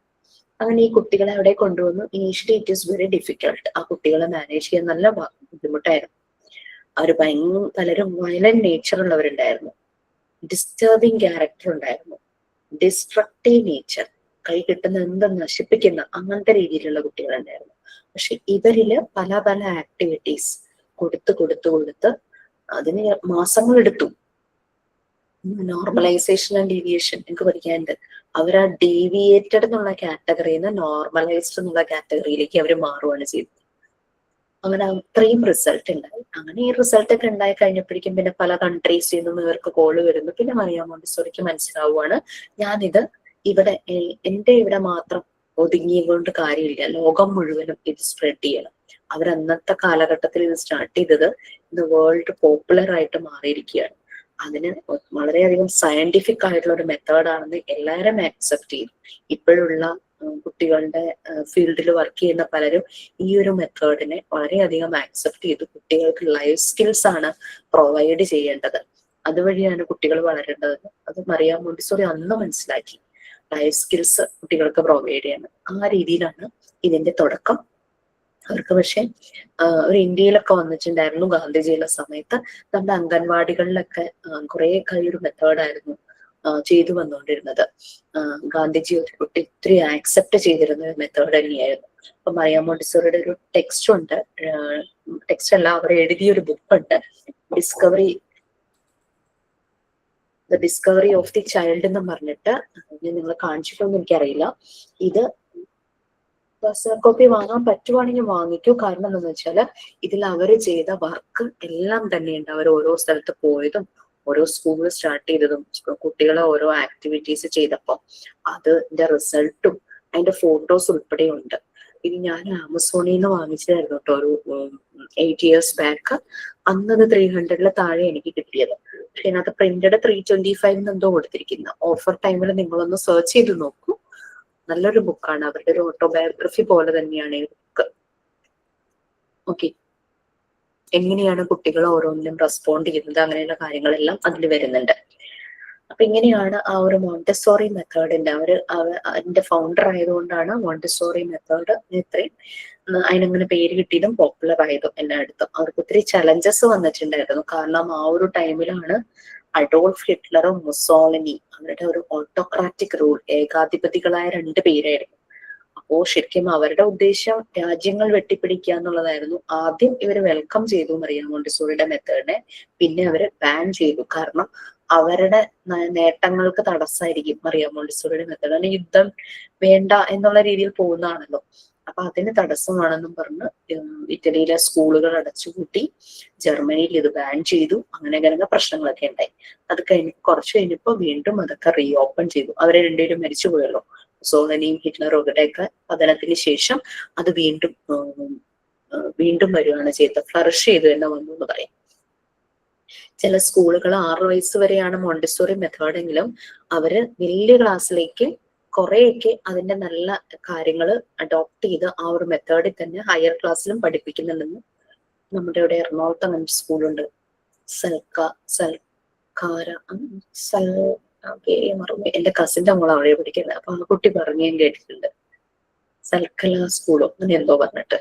അങ്ങനെ ഈ കുട്ടികളെ അവിടെ കൊണ്ടുവന്നു. Initially it is very difficult. ആ കുട്ടികളെ മാനേജ് ചെയ്യാൻ നല്ല ബുദ്ധിമുട്ടായിരുന്നു. അവർ പലരും വയലന്റ് നേച്ചർ ഉള്ളവരുണ്ടായിരുന്നു, ഡിസ്റ്റർബിങ് ക്യാരക്ടർ ഉണ്ടായിരുന്നു, ഡിസ്ട്രക്റ്റീവ് നേച്ചർ, കൈ കിട്ടുന്ന എന്തും നശിപ്പിക്കുന്ന അങ്ങനത്തെ രീതിയിലുള്ള കുട്ടികളുണ്ടായിരുന്നു. പക്ഷെ ഇവരില് പല പല ആക്ടിവിറ്റീസ് കൊടുത്ത് അതിന് മാസങ്ങളെടുത്തു. നോർമലൈസേഷൻ ആൻഡ് ഡീവിയേഷൻ എനിക്ക് പഠിക്കാനുണ്ട്. അവർ ആ ഡീവിയേറ്റഡ് എന്നുള്ള കാറ്റഗറിയിൽ നിന്ന് നോർമലൈസ്ഡ് എന്നുള്ള കാറ്റഗറിയിലേക്ക് അവർ മാറുകയാണ് ചെയ്തത്. അങ്ങനെ അത്രയും റിസൾട്ട് ഉണ്ടായി. അങ്ങനെ ഈ റിസൾട്ട് ഒക്കെ ഉണ്ടായി കഴിഞ്ഞപ്പോഴേക്കും പിന്നെ പല കൺട്രീസിൽ നിന്നും ഇവർക്ക് കോള് വരുന്നു. പിന്നെ മറിയ മോണ്ടിസോറിക്ക് മനസ്സിലാവുകയാണ് ഞാനിത് ഇവിടെ എന്റെ ഇവിടെ മാത്രം ഒതുങ്ങിക്കൊണ്ട് കാര്യമില്ല, ലോകം മുഴുവനും ഇത് സ്പ്രെഡ് ചെയ്യണം. അവരന്നത്തെ കാലഘട്ടത്തിൽ ഇത് സ്റ്റാർട്ട് ചെയ്തത് ഇന്ന് വേൾഡ് പോപ്പുലർ ആയിട്ട് മാറിയിരിക്കുകയാണ്. അതിന് വളരെയധികം സയന്റിഫിക് ആയിട്ടുള്ള ഒരു മെത്തേഡാണെന്ന് എല്ലാവരും ആക്സെപ്റ്റ് ചെയ്തു. ഇപ്പോഴുള്ള കുട്ടികളുടെ ഫീൽഡിൽ വർക്ക് ചെയ്യുന്ന പലരും ഈ ഒരു മെത്തേഡിനെ വളരെയധികം ആക്സെപ്റ്റ് ചെയ്തു. കുട്ടികൾക്ക് ലൈഫ് സ്കിൽസ് ആണ് പ്രൊവൈഡ് ചെയ്യേണ്ടത്, അതുവഴിയാണ് കുട്ടികൾ വളരേണ്ടതെന്ന് അത് മറിയ മോണ്ടിസോറി അന്ന് മനസ്സിലാക്കി. ലൈഫ് സ്കിൽസ് കുട്ടികൾക്ക് പ്രൊവൈഡ് ചെയ്യണം. ആ രീതിയിലാണ് ഇതിന്റെ തുടക്കം. അവർക്ക് പക്ഷെ ഒരു ഇന്ത്യയിലൊക്കെ വന്നിട്ടുണ്ടായിരുന്നു ഗാന്ധിജിയുടെ സമയത്ത്. നമ്മുടെ അംഗൻവാടികളിലൊക്കെ കുറെ ഒരു മെത്തേഡായിരുന്നു ചെയ്തു വന്നുകൊണ്ടിരുന്നത്. ഗാന്ധിജി ഒത്തിരി ആക്സെപ്റ്റ് ചെയ്തിരുന്ന ഒരു മെത്തേഡ് തന്നെയായിരുന്നു. അപ്പൊ മറിയ മോണ്ടിസോറിയുടെ ഒരു ടെക്സ്റ്റ് ഉണ്ട്, ടെക്സ്റ്റ് അല്ല, അവർ എഴുതിയൊരു ബുക്കുണ്ട്, the discovery of the child എന്ന് പറഞ്ഞിട്ട്. ഞാൻ നിങ്ങളെ കാണിച്ചിട്ടൊന്നും എനിക്കറിയില്ല. ഇത് കോപ്പി വാങ്ങാൻ പറ്റുവാണെങ്കിൽ വാങ്ങിക്കൂ. കാരണം എന്താണെന്ന് വെച്ചാല് ഇതിൽ അവർ ചെയ്ത വർക്ക് എല്ലാം തന്നെയുണ്ട്. അവർ ഓരോ സ്ഥലത്ത് പോയതും ഓരോ സ്കൂൾ സ്റ്റാർട്ട് ചെയ്തതും കുട്ടികളെ ഓരോ ആക്ടിവിറ്റീസ് ചെയ്തപ്പോ അതിന്റെ റിസൾട്ടും അതിന്റെ ഫോട്ടോസ് ഉൾപ്പെടെ ഉണ്ട്. ഇത് ഞാൻ ആമസോണിൽ നിന്ന് വാങ്ങിച്ചതായിരുന്നു കേട്ടോ, ഒരു 8 years ബാക്ക്. അന്നത് 300 താഴെ എനിക്ക് കിട്ടിയത്. പക്ഷെ ഇതിനകത്ത് പ്രിന്റഡ് 325 എന്തോ കൊടുത്തിരിക്കുന്ന. ഓഫർ ടൈമിൽ നിങ്ങളൊന്ന് സെർച്ച് ചെയ്ത് നോക്കൂ. നല്ലൊരു ബുക്കാണ്. അവരുടെ ഒരു ഓട്ടോബയോഗ്രഫി പോലെ തന്നെയാണ് ഈ ബുക്ക്. ഓക്കെ, എങ്ങനെയാണ് കുട്ടികൾ ഓരോന്നിനും റെസ്പോണ്ട് ചെയ്യുന്നത്, അങ്ങനെയുള്ള കാര്യങ്ങളെല്ലാം അതിൽ വരുന്നുണ്ട്. അപ്പൊ ഇങ്ങനെയാണ് ആ ഒരു മോണ്ടിസോറി മെത്തേഡിന്റെ അതിന്റെ ഫൗണ്ടർ ആയതുകൊണ്ടാണ് മോണ്ടിസോറി മെത്തേഡ് ഇത്രയും അതിനങ്ങനെ പേര് കിട്ടിയതും പോപ്പുലർ ആയതും എല്ലായിടത്തും. അവർക്ക് ഒത്തിരി ചലഞ്ചസ് വന്നിട്ടുണ്ടായിരുന്നു. കാരണം ആ ഒരു ടൈമിലാണ് അഡോൾഫ് ഹിറ്റ്ലറും മുസോളിനി, അവരുടെ ഒരു ഓട്ടോക്രാറ്റിക് റൂൾ, ഏകാധിപതികളായ 2 പേരായിരുന്നു. അപ്പോ ശരിക്കും അവരുടെ ഉദ്ദേശം രാജ്യങ്ങൾ വെട്ടിപ്പിടിക്കുക എന്നുള്ളതായിരുന്നു. ആദ്യം ഇവർ വെൽക്കം ചെയ്തു മറിയ മോണ്ടിസോറിയുടെ മെത്തേഡിനെ, പിന്നെ അവര് ബാൻ ചെയ്തു. കാരണം അവരുടെ നേട്ടങ്ങൾക്ക് തടസ്സമായിരിക്കും മറിയ മോണ്ടിസോറിയുടെ മെത്തേഡ്. കാരണം യുദ്ധം വേണ്ട എന്നുള്ള രീതിയിൽ പോകുന്നതാണല്ലോ. അപ്പൊ അതിന് തടസ്സമാണെന്നും പറഞ്ഞ് ഇറ്റലിയിലെ സ്കൂളുകൾ അടച്ചുപൂട്ടി, ജർമ്മനിയിൽ ഇത് ബാൻ ചെയ്തു. അങ്ങനെ പ്രശ്നങ്ങളൊക്കെ ഉണ്ടായി. അത് കുറച്ച് കഴിഞ്ഞപ്പോ വീണ്ടും അതൊക്കെ റീഓപ്പൺ ചെയ്തു. അവരെ 2 പേരും മരിച്ചു പോയല്ലോ, മുസോളിനിയും ഹിറ്റ്ലറും ഒക്കെ. പതനത്തിന് ശേഷം അത് വീണ്ടും വരികയാണ് ചെയ്തത്, ഫ്ലറിഷ് ചെയ്തു എന്ന് വന്നു എന്ന് പറയും. ചില സ്കൂളുകൾ 6 വയസ്സ് വരെയാണ് മോണ്ടിസോറി മെത്തേഡ് എങ്കിലും അവര് വലിയ ക്ലാസ്സിലേക്ക് കുറെയൊക്കെ അതിന്റെ നല്ല കാര്യങ്ങൾ അഡോപ്റ്റ് ചെയ്ത് ആ ഒരു മെത്തേഡിൽ തന്നെ ഹയർ ക്ലാസ്സിലും പഠിപ്പിക്കുന്നുണ്ടെന്ന്. നമ്മുടെ ഇവിടെ എറണാകുളത്ത് അങ്ങനെ സ്കൂളുണ്ട്, എന്റെ കസിന്റെ മോൾ അവിടെ പഠിക്കുന്നത്. അപ്പൊ ആ കുട്ടി പറഞ്ഞു ഞാൻ കേട്ടിട്ടുണ്ട്, സൽക്കല സ്കൂളോ അങ്ങനെ എന്തോ പറഞ്ഞിട്ട്.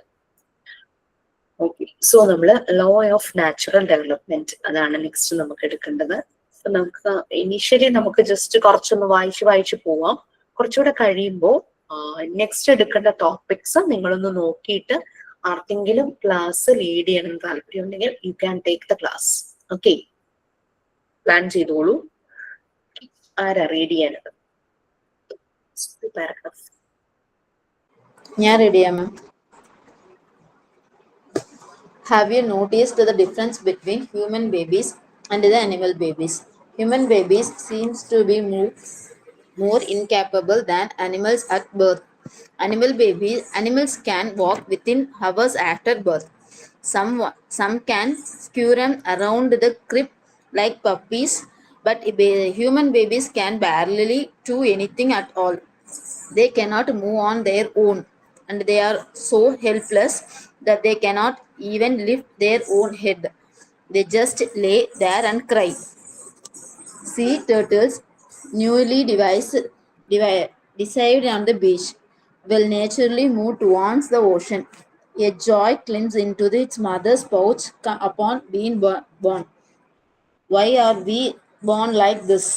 ഓക്കെ, സോ നമ്മള് ലോ ഓഫ് നാച്ചുറൽ ഡെവലപ്മെന്റ് അതാണ് നെക്സ്റ്റ് നമുക്ക് എടുക്കേണ്ടത്. നമുക്ക് ഇനീഷ്യലി നമുക്ക് ജസ്റ്റ് കുറച്ചൊന്ന് വായിച്ചു പോവാം. കുറച്ചുകൂടെ കഴിയുമ്പോൾ നെക്സ്റ്റ് എടുക്കേണ്ട ടോപ്പിക്സ് നിങ്ങളൊന്ന് നോക്കിയിട്ട് ആർക്കെങ്കിലും ക്ലാസ് ലീഡ് ചെയ്യണം താല്പര്യം ഉണ്ടെങ്കിൽ you can take the class. Okay, plan ചെയ്തോളൂ. ആരാ റീഡ് ചെയ്യാനത്? പാരഗ്രാഫ് ഞാൻ റെഡി ചെയ്യാം മാം. Have you noticed the difference between human babies and the animal babies? Human babies seems to be more incapable than animals at birth. Animals can walk within hours after birth. Some can scurry around the crib like puppies, but human babies can barely do anything at all. They cannot move on their own, and they are so helpless that they cannot even lift their own head. They just lay there and cry. Sea turtles, newly decided on the beach, will naturally move towards the ocean. A joy clings into its mother's pouch upon being born. Why are we born like this?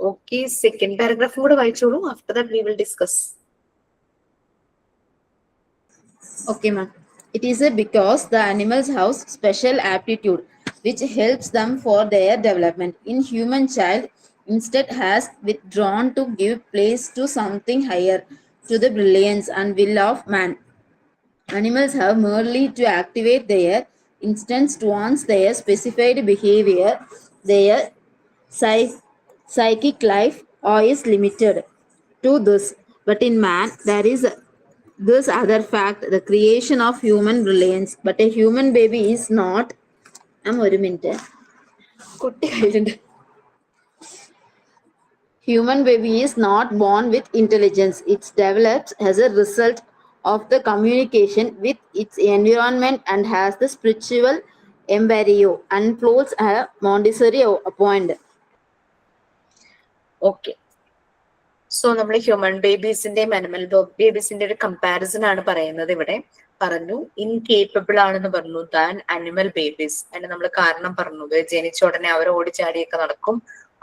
Okay, second പാരഗ്രാഫും കൂടെ വായിച്ചോളൂ. After that we will discuss. Okay, ma'am. It is because the animals have special aptitude which helps them for their development. In human child instead has withdrawn to give place to something higher, to the brilliance and will of man. Animals have merely to activate their instincts towards their specified behavior. Their psychic life is limited to this. But in man, there is this other fact, the creation of human brilliance. But a human baby is not. ഒരു minute, കുട്ടി കയ്യിലുണ്ട്. Human baby is not born with intelligence. It develops as a result of the communication with its environment and has the spiritual embryo and flows a Montessori point. Okay, so നമ്മൾ human ബേബീസിന്റെയും animal ബേബീസിന്റെ ഒരു comparison ആണ് പറയുന്നത്. ഇവിടെ പറഞ്ഞു incapable ആണെന്ന് പറഞ്ഞു than animal babies. അതിന് നമ്മൾ കാരണം പറഞ്ഞു, ജനിച്ച ഉടനെ അവർ ഓടിച്ചാടിയൊക്കെ നടക്കും.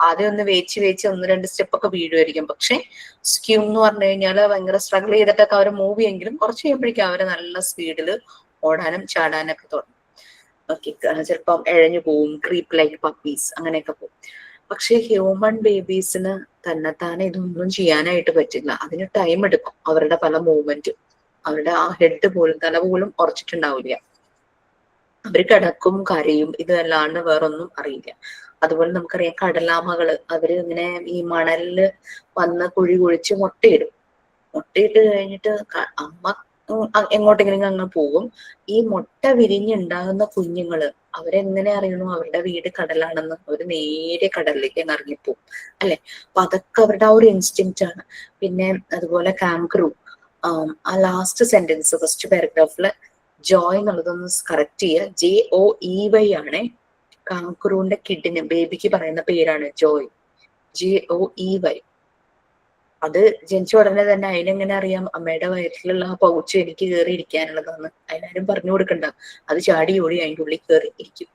ആദ്യം ഒന്ന് വേച്ച് 1-2 സ്റ്റെപ്പ് ഒക്കെ വീഴുമായിരിക്കും. പക്ഷെ സ്ക്യൂ എന്ന് പറഞ്ഞു കഴിഞ്ഞാൽ ഭയങ്കര സ്ട്രഗിൾ ചെയ്തിട്ടൊക്കെ അവർ മൂവ് ചെയ്യുമെങ്കിലും കുറച്ച് കഴിയുമ്പോഴേക്കും അവർ നല്ല സ്പീഡിൽ ഓടാനും ചാടാനൊക്കെ തുടങ്ങും. ഓക്കെ, ചിലപ്പം എഴഞ്ഞു പോവും, ക്രീപ്പ് ലൈക്ക് പപ്പീസ് അങ്ങനെയൊക്കെ പോകും. പക്ഷെ ഹ്യൂമൻ ബേബീസിന് തന്നെത്താനെ ഇതൊന്നും ചെയ്യാനായിട്ട് പറ്റില്ല. അതിന് ടൈം എടുക്കും. അവരുടെ പല മൂവ്മെന്റ്, അവരുടെ ആ ഹെഡ് പോലും തല പോലും ഉറച്ചിട്ടുണ്ടാവില്ല. അവര് കിടക്കും, കരയും, ഇതല്ലാണ്ട് വേറൊന്നും അറിയില്ല. അതുപോലെ നമുക്കറിയാം കടലാമകള്, അവര് ഇങ്ങനെ ഈ മണലില് വന്ന് കുഴി കുഴിച്ച് മുട്ടയിടും. മുട്ടയിട്ട് കഴിഞ്ഞിട്ട് അമ്മ എങ്ങോട്ടെങ്കിലും അങ്ങ് പോകും. ഈ മുട്ട വിരിഞ്ഞുണ്ടാകുന്ന കുഞ്ഞുങ്ങള് അവരെങ്ങനെ അറിയണു അവരുടെ വീട് കടലാണെന്ന്? അവര് നേരെ കടലിലേക്ക് അങ്ങ് ഇറങ്ങിപ്പോവും, അല്ലെ? അപ്പൊ അതൊക്കെ അവരുടെ ആ ഒരു ഇൻസ്റ്റിങ്ക്റ്റ് ആണ്. പിന്നെ അതുപോലെ കാങ്ക്രൂ, ആ ലാസ്റ്റ് സെന്റൻസ് ഫസ്റ്റ് പാരഗ്രാഫില് ജോയ് എന്നുള്ളതൊന്ന് കറക്റ്റ് ചെയ്യുക. JOEY ആണേ. കാങ്ക്രൂന്റെ കിഡിന് ബേബിക്ക് പറയുന്ന പേരാണ് ജോയ്, JOEY. അത് ജനിച്ച ഉടനെ തന്നെ അതിനെങ്ങനെ അറിയാം അമ്മയുടെ വയറ്റിലുള്ള ആ പൗച്ച് എനിക്ക് കയറി ഇരിക്കാനുള്ളതാണ്? അതിനാരും പറഞ്ഞു കൊടുക്കണ്ട, അത് ചാടി ഓടി അതിൻ്റെ ഉള്ളിൽ കയറി ഇരിക്കും.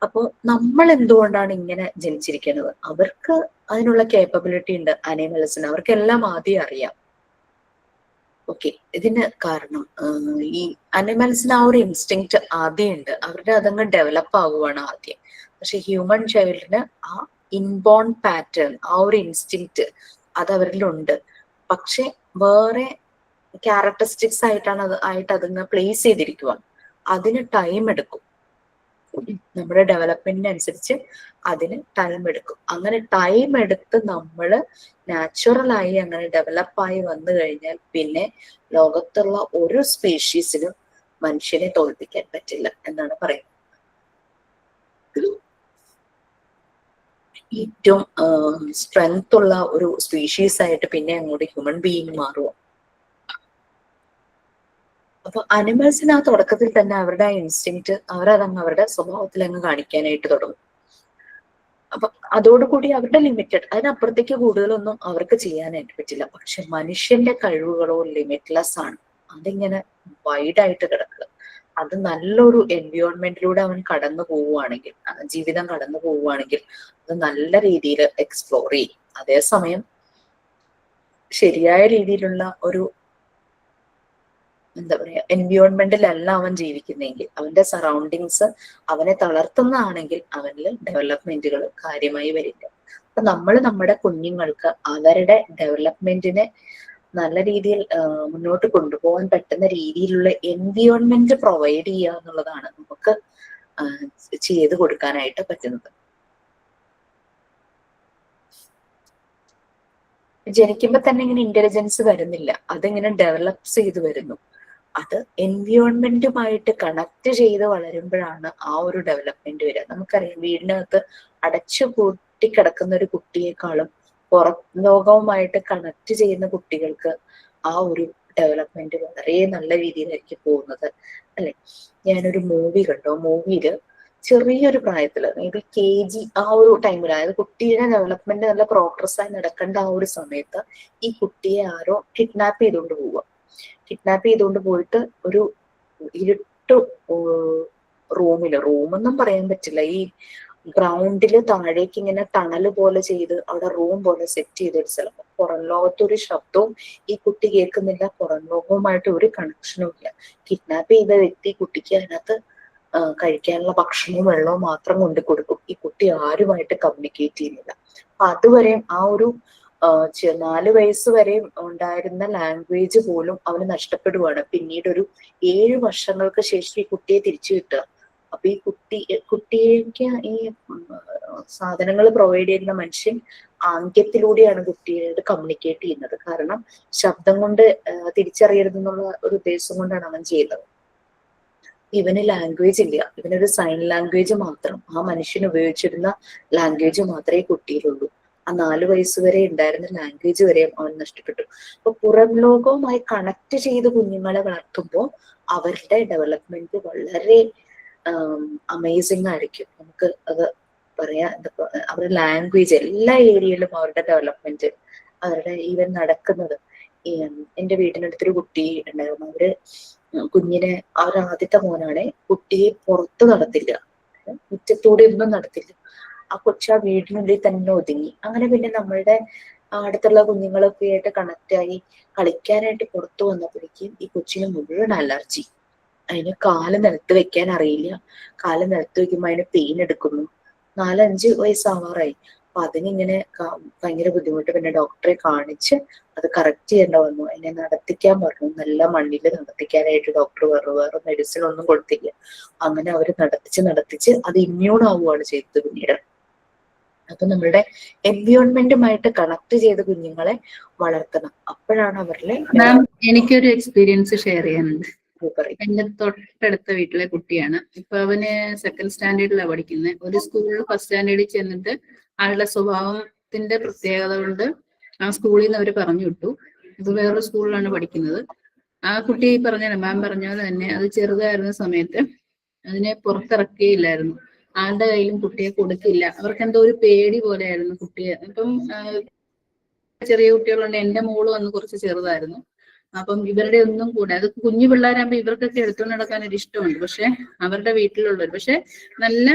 അപ്പൊ നമ്മൾ എന്തുകൊണ്ടാണ് ഇങ്ങനെ ജനിച്ചിരിക്കുന്നത്? അവർക്ക് അതിനുള്ള കേപ്പബിലിറ്റി ഉണ്ട് അനിമൽസിന്, അവർക്കെല്ലാം ആദ്യം അറിയാം. ഓക്കെ, ഇതിന് കാരണം ഈ അനിമൽസിന് ആ ഒരു ഇൻസ്റ്റിങ്ക്റ്റ് ആദ്യം ഉണ്ട്, അവരുടെ അതങ്ങ് ഡെവലപ്പ് ആകുവാണ് ആദ്യം. പക്ഷെ ഹ്യൂമൻ ചൈൽഡിന് ആ ഇൻബോൺ പാറ്റേൺ, ആ ഒരു ഇൻസ്റ്റിങ്ക്റ്റ് അത് അവരിലുണ്ട്. പക്ഷെ വേറെ ക്യാരക്ടറിസ്റ്റിക്സ് ആയിട്ട് അതിന് പ്ലേസ് ചെയ്തിരിക്കുക. അതിന് ടൈം എടുക്കും. നമ്മുടെ ഡെവലപ്മെന്റിനനുസരിച്ച് അതിന് ടൈം എടുക്കും. അങ്ങനെ ടൈം എടുത്ത് നമ്മള് നാച്ചുറലായി അങ്ങനെ ഡെവലപ്പായി വന്നു കഴിഞ്ഞാൽ പിന്നെ ലോകത്തുള്ള ഒരു സ്പീഷീസിനും മനുഷ്യനെ തോൽപ്പിക്കാൻ പറ്റില്ല എന്നാണ് പറയുന്നത്. ഏറ്റവും സ്ട്രെങ്ത് ഉള്ള ഒരു സ്പീഷീസ് ആയിട്ട് പിന്നെ അങ്ങോട്ട് ഹ്യൂമൻ ബീയിങ് മാറുക. അപ്പൊ അനിമൽസിന് ആ തുടക്കത്തിൽ തന്നെ അവരുടെ ആ ഇൻസ്റ്റിങ്ക്റ്റ് അവരതങ്ങ് അവരുടെ സ്വഭാവത്തിൽ അങ്ങ് കാണിക്കാനായിട്ട് തുടങ്ങും. അപ്പൊ അതോടുകൂടി അവരുടെ ലിമിറ്റഡ്, അതിനപ്പുറത്തേക്ക് കൂടുതലൊന്നും അവർക്ക് ചെയ്യാനായിട്ട് പറ്റില്ല. പക്ഷെ മനുഷ്യന്റെ കഴിവുകളോ ലിമിറ്റ്ലെസ് ആണ്. അതിങ്ങനെ വൈഡായിട്ട് കിടക്കുക. അത് നല്ലൊരു എൻവയോൺമെന്റിലൂടെ അവൻ കടന്നു പോവുകയാണെങ്കിൽ, ജീവിതം കടന്നു പോവുകയാണെങ്കിൽ അത് നല്ല രീതിയിൽ എക്സ്പ്ലോർ ചെയ്യും. അതേസമയം ശരിയായ രീതിയിലുള്ള ഒരു എന്താ പറയാ എൻവിയോൺമെന്റിലല്ല അവൻ ജീവിക്കുന്നെങ്കിൽ, അവന്റെ സറൗണ്ടിങ്സ് അവനെ തളർത്തുന്നതാണെങ്കിൽ അവനിൽ ഡെവലപ്മെന്റുകൾ കാര്യമായി വരില്ല. അപ്പൊ നമ്മൾ നമ്മുടെ കുഞ്ഞുങ്ങൾക്ക് അവരുടെ ഡെവലപ്മെന്റിനെ നല്ല രീതിയിൽ മുന്നോട്ട് കൊണ്ടുപോകാൻ പറ്റുന്ന രീതിയിലുള്ള എൻവിയോൺമെന്റ് പ്രൊവൈഡ് ചെയ്യുക എന്നുള്ളതാണ് നമുക്ക് ചെയ്ത് കൊടുക്കാനായിട്ട് പറ്റുന്നത്. ജനിക്കുമ്പോ തന്നെ ഇങ്ങനെ ഇന്റലിജൻസ് വരുന്നില്ല, അതിങ്ങനെ ഡെവലപ്പ് ചെയ്ത് വരുന്നു. അത് എൻവിയോൺമെന്റുമായിട്ട് കണക്ട് ചെയ്ത് വളരുമ്പോഴാണ് ആ ഒരു ഡെവലപ്മെന്റ് വരിക. നമുക്കറിയാം, വീടിനകത്ത് അടച്ചു പൂട്ടി കിടക്കുന്ന ഒരു കുട്ടിയെക്കാളും പുറം ലോകവുമായിട്ട് കണക്ട് ചെയ്യുന്ന കുട്ടികൾക്ക് ആ ഒരു ഡെവലപ്മെന്റ് വളരെ നല്ല രീതിയിലായിരിക്കും പോകുന്നത്, അല്ലെ? ഞാനൊരു മൂവി കണ്ടു. മൂവിയില് ചെറിയൊരു പ്രായത്തില്, മേ ബി KG ആ ഒരു ടൈമിൽ, അതായത് കുട്ടിയുടെ ഡെവലപ്മെന്റ് നല്ല പ്രോഗ്രസ് ആയി നടക്കേണ്ട ആ ഒരു സമയത്ത് ഈ കുട്ടിയെ ആരോ കിഡ്നാപ്പ് ചെയ്തുകൊണ്ട് പോവുക. കിഡ്നാപ്പ് ചെയ്തുകൊണ്ട് പോയിട്ട് ഒരു ഇരുട്ട് റൂമൊന്നും പറയാൻ പറ്റില്ല, ഈ ഗ്രൗണ്ടില് താഴേക്ക് ഇങ്ങനെ ടണല് പോലെ ചെയ്ത് അവിടെ റൂം പോലെ സെറ്റ് ചെയ്തൊരു സ്ഥലം. പുറം ലോകത്തൊരു ശബ്ദവും ഈ കുട്ടി കേൾക്കുന്നില്ല, പുറം ലോകവുമായിട്ട് ഒരു കണക്ഷനും ഇല്ല. കിഡ്നാപ്പ് ചെയ്ത വ്യക്തി കുട്ടിക്ക് അതിനകത്ത് കഴിക്കാനുള്ള ഭക്ഷണവും വെള്ളവും മാത്രം കൊണ്ട് കൊടുക്കും. ഈ കുട്ടി ആരുമായിട്ട് കമ്മ്യൂണിക്കേറ്റ് ചെയ്യുന്നില്ല. അപ്പൊ അതുവരെയും ആ ഒരു 4 വയസ്സ് വരെയും ഉണ്ടായിരുന്ന ലാംഗ്വേജ് പോലും അവന് നഷ്ടപ്പെടുവാണ്. പിന്നീട് ഒരു 7 വർഷങ്ങൾക്ക് ശേഷം ഈ കുട്ടിയെ തിരിച്ചു കിട്ടുക. അപ്പൊ ഈ കുട്ടിക്ക് ഈ സാധനങ്ങൾ പ്രൊവൈഡ് ചെയ്യുന്ന മനുഷ്യൻ ആംഗ്യത്തിലൂടെയാണ് കുട്ടിയോട് കമ്മ്യൂണിക്കേറ്റ് ചെയ്യുന്നത്. കാരണം ശബ്ദം കൊണ്ട് തിരിച്ചറിയരുതെന്നുള്ള ഒരു ഉദ്ദേശം കൊണ്ടാണ് അവൻ ചെയ്യുന്നത്. ഇവന് ലാംഗ്വേജ് ഇല്ല, ഇവനൊരു സൈൻ ലാംഗ്വേജ് മാത്രം, ആ മനുഷ്യൻ ഉപയോഗിച്ചിരുന്ന ലാംഗ്വേജ് മാത്രമേ കുട്ടിയിലുള്ളൂ. ആ 4 വയസ്സ് വരെ ഉണ്ടായിരുന്ന ലാംഗ്വേജ് വരെയും അവൻ നഷ്ടപ്പെട്ടു. അപ്പൊ പുറം ലോകവുമായി കണക്ട് ചെയ്ത് കുഞ്ഞുങ്ങളെ വളർത്തുമ്പോൾ അവരുടെ ഡെവലപ്മെന്റ് വളരെ അമേസിങ് ആയിരിക്കും. നമുക്ക് അത് പറയാം. അവരുടെ ലാംഗ്വേജ് എല്ലാ ഏരിയയിലും അവരുടെ ഡെവലപ്മെന്റ്, അവരുടെ ഈവൻ നടക്കുന്നത്. എന്റെ വീടിനടുത്തൊരു കുട്ടി ഉണ്ടായിരുന്നു. അവര് കുഞ്ഞിനെ, അവർ ആദ്യത്തെ മോനാണ്, കുട്ടിയെ പുറത്ത് നടത്തില്ല, മുറ്റത്തൂടെ ഒന്നും നടത്തില്ല. ആ കൊച്ചു ആ വീടിനുള്ളിൽ തന്നെ ഒതുങ്ങി. അങ്ങനെ പിന്നെ നമ്മളുടെ അടുത്തുള്ള കുഞ്ഞുങ്ങളൊക്കെ ആയിട്ട് കണക്ട് ആയി കളിക്കാനായിട്ട് പുറത്തു വന്നപ്പോഴേക്കും ഈ കൊച്ചിന് മുഴുവൻ അലർജി. അതിന് കാല് നിലത്ത് വെക്കാൻ അറിയില്ല. കാല് നിലത്ത് വെക്കുമ്പോൾ അതിന് പെയിൻ എടുക്കുന്നു. 4-5 വയസ്സാവാറായി. അപ്പൊ അതിനിങ്ങനെ ഭയങ്കര ബുദ്ധിമുട്ട്. പിന്നെ ഡോക്ടറെ കാണിച്ച് അത് കറക്റ്റ് ചെയ്യേണ്ട വന്നു. അതിനെ നടത്തിക്കാൻ പറഞ്ഞു. നല്ല മണ്ണിൽ നടത്തിക്കാനായിട്ട് ഡോക്ടർ പറഞ്ഞു. വേറെ മെഡിസിൻ ഒന്നും കൊടുത്തില്ല. അങ്ങനെ അവര് നടത്തിച്ച് അത് ഇമ്മ്യൂൺ ആവുകയാണ് ചെയ്തത് പിന്നീട്. അപ്പൊ നമ്മളുടെ എൻവിയോൺമെന്റുമായിട്ട് കണക്ട് ചെയ്ത് കുഞ്ഞുങ്ങളെ വളർത്തണം. അപ്പോഴാണ് അവരിലെ എനിക്കൊരു എക്സ്പീരിയൻസ് ഷെയർ ചെയ്യാനുണ്ട്. എന്റെ തൊട്ടടുത്ത വീട്ടിലെ കുട്ടിയാണ്. ഇപ്പൊ അവന് 2nd സ്റ്റാൻഡേർഡിലാണ് പഠിക്കുന്നത്. ഒരു സ്കൂളിൽ 1st സ്റ്റാൻഡേർഡിൽ ചെന്നിട്ട് ആളുടെ സ്വഭാവത്തിന്റെ പ്രത്യേകത കൊണ്ട് ആ സ്കൂളിൽ നിന്ന് അവർ പറഞ്ഞു വിട്ടു. ഇപ്പൊ വേറൊരു സ്കൂളിലാണ് പഠിക്കുന്നത്. ആ കുട്ടി മാം പറഞ്ഞ പോലെ തന്നെ അത് ചെറുതായിരുന്ന സമയത്ത് അതിനെ പുറത്തിറക്കുകയില്ലായിരുന്നു. ആളുടെ കയ്യിലും കുട്ടിയെ കൊടുക്കില്ല. അവർക്ക് എന്തോ ഒരു പേടി പോലെയായിരുന്നു കുട്ടിയെ. ഇപ്പം ചെറിയ കുട്ടികളുണ്ട്. എന്റെ മോള് വന്ന് കുറച്ച് ചെറുതായിരുന്നു. അപ്പം ഇവരുടെ ഒന്നും കൂടെ, അത് കുഞ്ഞു പിള്ളേരാകുമ്പോൾ ഇവർക്കൊക്കെ എടുത്തുകൊണ്ട് നടക്കാൻ ഒരു ഇഷ്ടമുണ്ട്. പക്ഷെ അവരുടെ വീട്ടിലുള്ളവർ പക്ഷെ നല്ല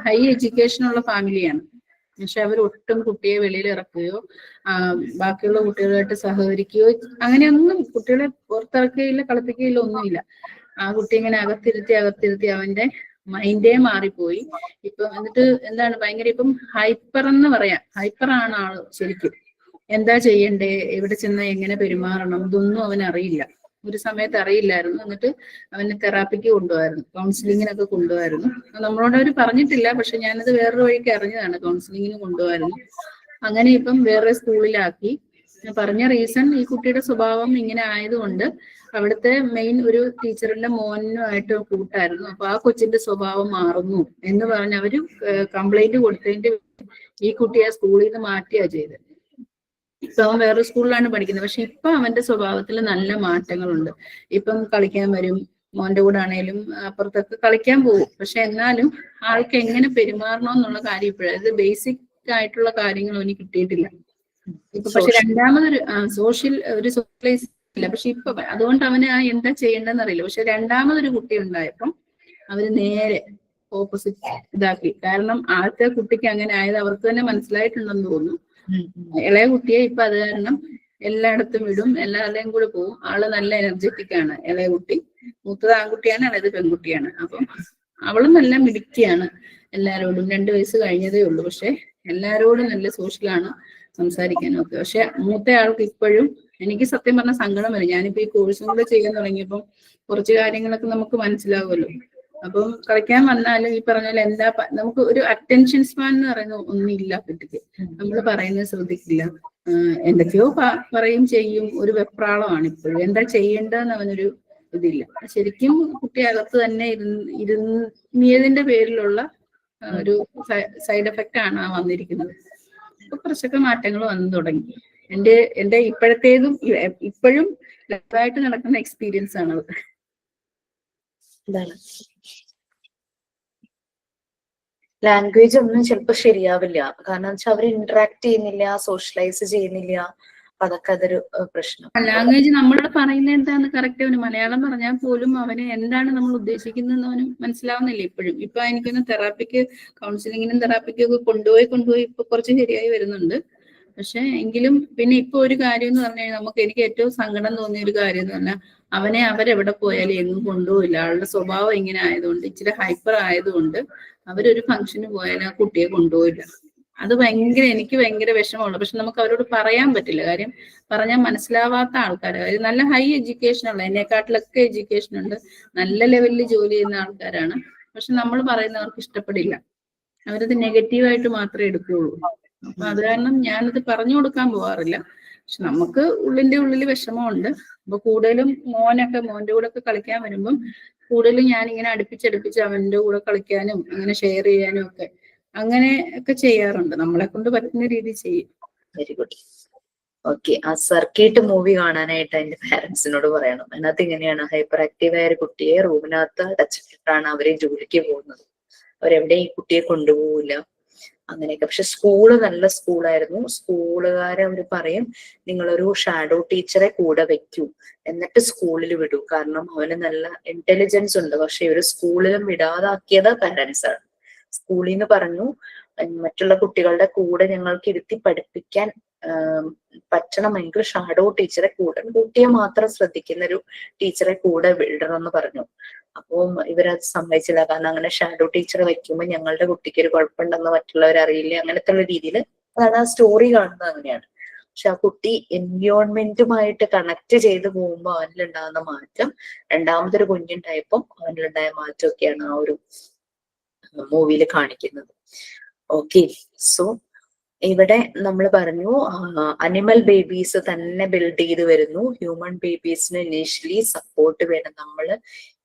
ഹൈ എഡ്യൂക്കേഷൻ ഉള്ള ഫാമിലിയാണ്. പക്ഷെ അവർ ഒട്ടും കുട്ടിയെ വെളിയിൽ ഇറക്കുകയോ ബാക്കിയുള്ള കുട്ടികളുമായിട്ട് സഹകരിക്കുകയോ അങ്ങനെയൊന്നും, കുട്ടികളെ പുറത്തിറക്കുകയില്ല, കളിപ്പിക്കുകയില്ല, ഒന്നുമില്ല. ആ കുട്ടി ഇങ്ങനെ അകത്തിരുത്തി അവന്റെ മൈൻഡേ മാറിപ്പോയി. ഇപ്പൊ എന്നിട്ട് എന്താണ് ഭയങ്കര ഇപ്പം ഹൈപ്പർ എന്ന് പറയാം. ഹൈപ്പറാണ് ആള് ശരിക്കും. എന്താ ചെയ്യണ്ടേ, എവിടെ ചെന്ന് എങ്ങനെ പെരുമാറണം, ഇതൊന്നും അവന് അറിയില്ല. ഒരു സമയത്ത് അറിയില്ലായിരുന്നു. എന്നിട്ട് അവന് തെറാപ്പിക്ക് കൊണ്ടുപോകായിരുന്നു, കൗൺസിലിങ്ങിനൊക്കെ കൊണ്ടുപോകായിരുന്നു. നമ്മളോട് അവർ പറഞ്ഞിട്ടില്ല, പക്ഷെ ഞാനത് വേറൊരു വഴിക്ക് അറിഞ്ഞതാണ്. കൗൺസിലിങ്ങിന് കൊണ്ടുപോകായിരുന്നു. അങ്ങനെ ഇപ്പം വേറെ സ്കൂളിലാക്കി. പറഞ്ഞ റീസൺ ഈ കുട്ടിയുടെ സ്വഭാവം ഇങ്ങനെ ആയതുകൊണ്ട് അവിടുത്തെ മെയിൻ ഒരു ടീച്ചറിന്റെ മോനുമായിട്ട് കൂട്ടായിരുന്നു. അപ്പൊ ആ കൊച്ചിന്റെ സ്വഭാവം മാറുന്നു എന്ന് പറഞ്ഞ് അവര് കംപ്ലൈന്റ് കൊടുത്തതിന്റെ ഈ കുട്ടിയെ സ്കൂളിൽ നിന്ന് മാറ്റിയാ ചെയ്തത്. ഇപ്പൊ അവൻ വേറെ സ്കൂളിലാണ് പഠിക്കുന്നത്. പക്ഷെ ഇപ്പൊ അവന്റെ സ്വഭാവത്തിൽ നല്ല മാറ്റങ്ങളുണ്ട്. ഇപ്പം കളിക്കാൻ വരും, മോന്റെ കൂടെ ആണേലും അപ്പുറത്തൊക്കെ കളിക്കാൻ പോകും. പക്ഷെ എന്നാലും ആൾക്ക് എങ്ങനെ പെരുമാറണം എന്നുള്ള കാര്യം ഇപ്പോഴത് ബേസിക് ആയിട്ടുള്ള കാര്യങ്ങൾ അവന് കിട്ടിയിട്ടില്ല. ഇപ്പൊ പക്ഷെ രണ്ടാമതൊരു സോഷ്യലൈസ് ഇല്ല. പക്ഷെ ഇപ്പൊ അതുകൊണ്ട് അവന് എന്താ ചെയ്യേണ്ടതെന്ന് അറിയില്ല. പക്ഷെ രണ്ടാമതൊരു കുട്ടി ഉണ്ടായപ്പം അവര് നേരെ ഓപ്പോസിറ്റ് ഇതാക്കി. കാരണം ആദ്യത്തെ കുട്ടിക്ക് അങ്ങനെ ആയത് അവർക്ക് തന്നെ മനസ്സിലായിട്ടുണ്ടെന്ന് തോന്നുന്നു. ഇളയ കുട്ടിയെ ഇപ്പൊ അത് കാരണം എല്ലായിടത്തും വിടും, എല്ലാവരുടെയും കൂടെ പോകും. ആള് നല്ല എനർജറ്റിക് ആണ്. ഇളയ കുട്ടി, മൂത്തത് ആൺകുട്ടിയാണ്, ഇളയത് പെൺകുട്ടിയാണ്. അപ്പം അവളും നല്ല മിടുക്കിയാണ്. എല്ലാരോടും 2 വയസ്സ് കഴിഞ്ഞതേ ഉള്ളൂ, പക്ഷെ എല്ലാരോടും നല്ല സോഷ്യലാണ്, സംസാരിക്കാനും ഒക്കെ. പക്ഷെ മൂത്ത ആൾക്ക് ഇപ്പോഴും എനിക്ക് സത്യം പറഞ്ഞ സങ്കടം വരും. ഞാനിപ്പോ ഈ കോഴ്സും കൂടെ ചെയ്യാൻ തുടങ്ങിയപ്പം കുറച്ച് കാര്യങ്ങളൊക്കെ നമുക്ക് മനസ്സിലാവുമല്ലോ. അപ്പം കളിക്കാൻ വന്നാലും ഈ പറഞ്ഞ പോലെ നമുക്ക് ഒരു അറ്റൻഷൻ സ്പാൻ എന്ന് പറയുന്ന ഒന്നുമില്ല കുട്ടിക്ക്. നമ്മൾ പറയുന്നത് ശ്രദ്ധിക്കില്ല, എന്തൊക്കെയോ പറയും ചെയ്യും. ഒരു വെപ്രാളമാണ് ഇപ്പോഴും. എന്താ ചെയ്യേണ്ടതെന്ന് അവനൊരു ഇതില്ല. ശരിക്കും കുട്ടി അകത്ത് തന്നെ ഇരുന്നിയതിന്റെ പേരിലുള്ള ഒരു സൈഡ് എഫക്റ്റ് ആണ് വന്നിരിക്കുന്നത്. ഇപ്പൊ കുറച്ചൊക്കെ മാറ്റങ്ങൾ വന്നു തുടങ്ങി. എന്റെ ഇപ്പോഴത്തേതും ഇപ്പോഴും ലൈവായിട്ട് നടക്കുന്ന എക്സ്പീരിയൻസ് ആണ്. ലാംഗ്വേജ് ഒന്നും ചിലപ്പോൾ ശരിയാവില്ല, കാരണം വെച്ചാൽ അവർ ഇന്ററാക്ട് ചെയ്യുന്നില്ല, സോഷ്യലൈസ് ചെയ്യുന്നില്ല. അതൊക്കെ അതൊരു പ്രശ്നം. ലാംഗ്വേജ് നമ്മളോട് പറയുന്നത് എന്താന്ന് കറക്റ്റ് അവന് മലയാളം പറഞ്ഞാൽ പോലും അവന് എന്താണ് നമ്മൾ ഉദ്ദേശിക്കുന്നതെന്ന് അവന് മനസ്സിലാവുന്നില്ല ഇപ്പോഴും. ഇപ്പൊ എനിക്കൊന്ന് തെറാപ്പിക്ക്, കൗൺസിലിങ്ങിനും തെറാപ്പിക്കും ഒക്കെ കൊണ്ടുപോയി ഇപ്പൊ കുറച്ച് ശരിയായി വരുന്നുണ്ട്. പക്ഷെ എങ്കിലും പിന്നെ ഇപ്പൊ ഒരു കാര്യം എന്ന് പറഞ്ഞു കഴിഞ്ഞാൽ എനിക്ക് ഏറ്റവും സങ്കടം തോന്നിയ ഒരു കാര്യം എന്ന് പറഞ്ഞാൽ അവനെ അവരെവിടെ പോയാലും എങ്ങും കൊണ്ടുപോയില്ല. ആളുടെ സ്വഭാവം ഇങ്ങനെ ആയതുകൊണ്ട്, ഇച്ചിരി ഹൈപ്പർ ആയതുകൊണ്ട് അവരൊരു ഫംഗ്ഷന് പോയാലും ആ കുട്ടിയെ കൊണ്ടുപോയില്ല. അത് എനിക്ക് ഭയങ്കര വിഷമമുള്ളൂ. പക്ഷെ നമുക്ക് അവരോട് പറയാൻ പറ്റില്ല. കാര്യം പറഞ്ഞാൽ മനസ്സിലാവാത്ത ആൾക്കാരാണ്. കാര്യം നല്ല ഹൈ എഡ്യൂക്കേഷൻ ഉള്ള, എന്നെക്കാട്ടിലൊക്കെ എഡ്യൂക്കേഷൻ ഉണ്ട്, നല്ല ലെവലിൽ ജോലി ചെയ്യുന്ന ആൾക്കാരാണ്. പക്ഷെ നമ്മൾ പറയുന്നവർക്ക് ഇഷ്ടപ്പെടില്ല. അവരത് നെഗറ്റീവായിട്ട് മാത്രമേ എടുക്കുകയുള്ളൂ. അപ്പൊ അത് കാരണം ഞാനത് പറഞ്ഞു കൊടുക്കാൻ പോവാറില്ല. പക്ഷെ നമുക്ക് ഉള്ളിന്റെ ഉള്ളിൽ വിഷമമുണ്ട്. അപ്പൊ കൂടുതലും മോന്റെ കൂടെ ഒക്കെ കളിക്കാൻ വരുമ്പം കൂടുതലും ഞാനിങ്ങനെ അടുപ്പിച്ചടുപ്പിച്ച് അവന്റെ കൂടെ കളിക്കാനും അങ്ങനെ ഷെയർ ചെയ്യാനും ഒക്കെ അങ്ങനെ ഒക്കെ ചെയ്യാറുണ്ട്. നമ്മളെ കൊണ്ട് പറ്റുന്ന രീതി ചെയ്യും. Very good. ഓക്കെ, ആ സർക്കിട്ട് മൂവി കാണാനായിട്ട് എന്റെ പാരന്റ്സിനോട് പറയണം. അതിനകത്ത് ഇങ്ങനെയാണ്, ഹൈപ്പർ ആക്റ്റീവ് ആയ ഒരു കുട്ടിയെ റൂമിനകത്ത് അടച്ചിട്ടിട്ടാണ് അവരെ ജോലിക്ക് പോകുന്നത്. അവരെവിടെയും ഈ കുട്ടിയെ കൊണ്ടുപോകില്ല, അങ്ങനെയൊക്കെ. പക്ഷെ സ്കൂള് നല്ല സ്കൂളായിരുന്നു. സ്കൂളുകാരെ അവർ പറയും, നിങ്ങളൊരു ഷാഡോ ടീച്ചറെ കൂടെ വെക്കൂ, എന്നിട്ട് സ്കൂളിൽ വിടൂ, കാരണം അവന് നല്ല ഇന്റലിജൻസ് ഉണ്ട്. പക്ഷെ ഇവര് സ്കൂളിലും വിടാതാക്കിയത് പാരന്റ്സ് ആണ്. സ്കൂളിൽ നിന്ന് പറഞ്ഞു, മറ്റുള്ള കുട്ടികളുടെ കൂടെ ഞങ്ങൾക്ക് ഇരുത്തി പഠിപ്പിക്കാൻ പറ്റണമെങ്കിൽ ഷാഡോ ടീച്ചറെ കൂടെ, കുട്ടിയെ മാത്രം ശ്രദ്ധിക്കുന്ന ഒരു ടീച്ചറെ കൂടെ വിടണമെന്ന് പറഞ്ഞു. അപ്പം ഇവരത് സമ്മതിച്ചില്ല. കാരണം അങ്ങനെ ഷാഡോ ടീച്ചറെ വെക്കുമ്പോൾ ഞങ്ങളുടെ കുട്ടിക്ക് ഒരു കുഴപ്പമുണ്ടെന്ന് മറ്റുള്ളവർ അറിയില്ല, അങ്ങനത്തെ ഉള്ള രീതിയിൽ. അതാണ് ആ സ്റ്റോറി കാണുന്നത് അങ്ങനെയാണ്. പക്ഷെ ആ കുട്ടി എൻവയോൺമെന്റുമായിട്ട് കണക്ട് ചെയ്ത് പോകുമ്പോൾ അവനിലുണ്ടാകുന്ന മാറ്റം, രണ്ടാമതൊരു കുഞ്ഞുണ്ടായപ്പം അവനിലുണ്ടായ മാറ്റമൊക്കെയാണ് ആ ഒരു മൂവിയിൽ കാണിക്കുന്നത്. ഓക്കെ, സോ ഇവിടെ നമ്മൾ പറഞ്ഞു അനിമൽ ബേബീസ് തന്നെ ബിൽഡ് ചെയ്ത് വരുന്നു. ഹ്യൂമൻ ബേബീസിന് ഇനീഷ്യലി സപ്പോർട്ട് വേണം. നമ്മൾ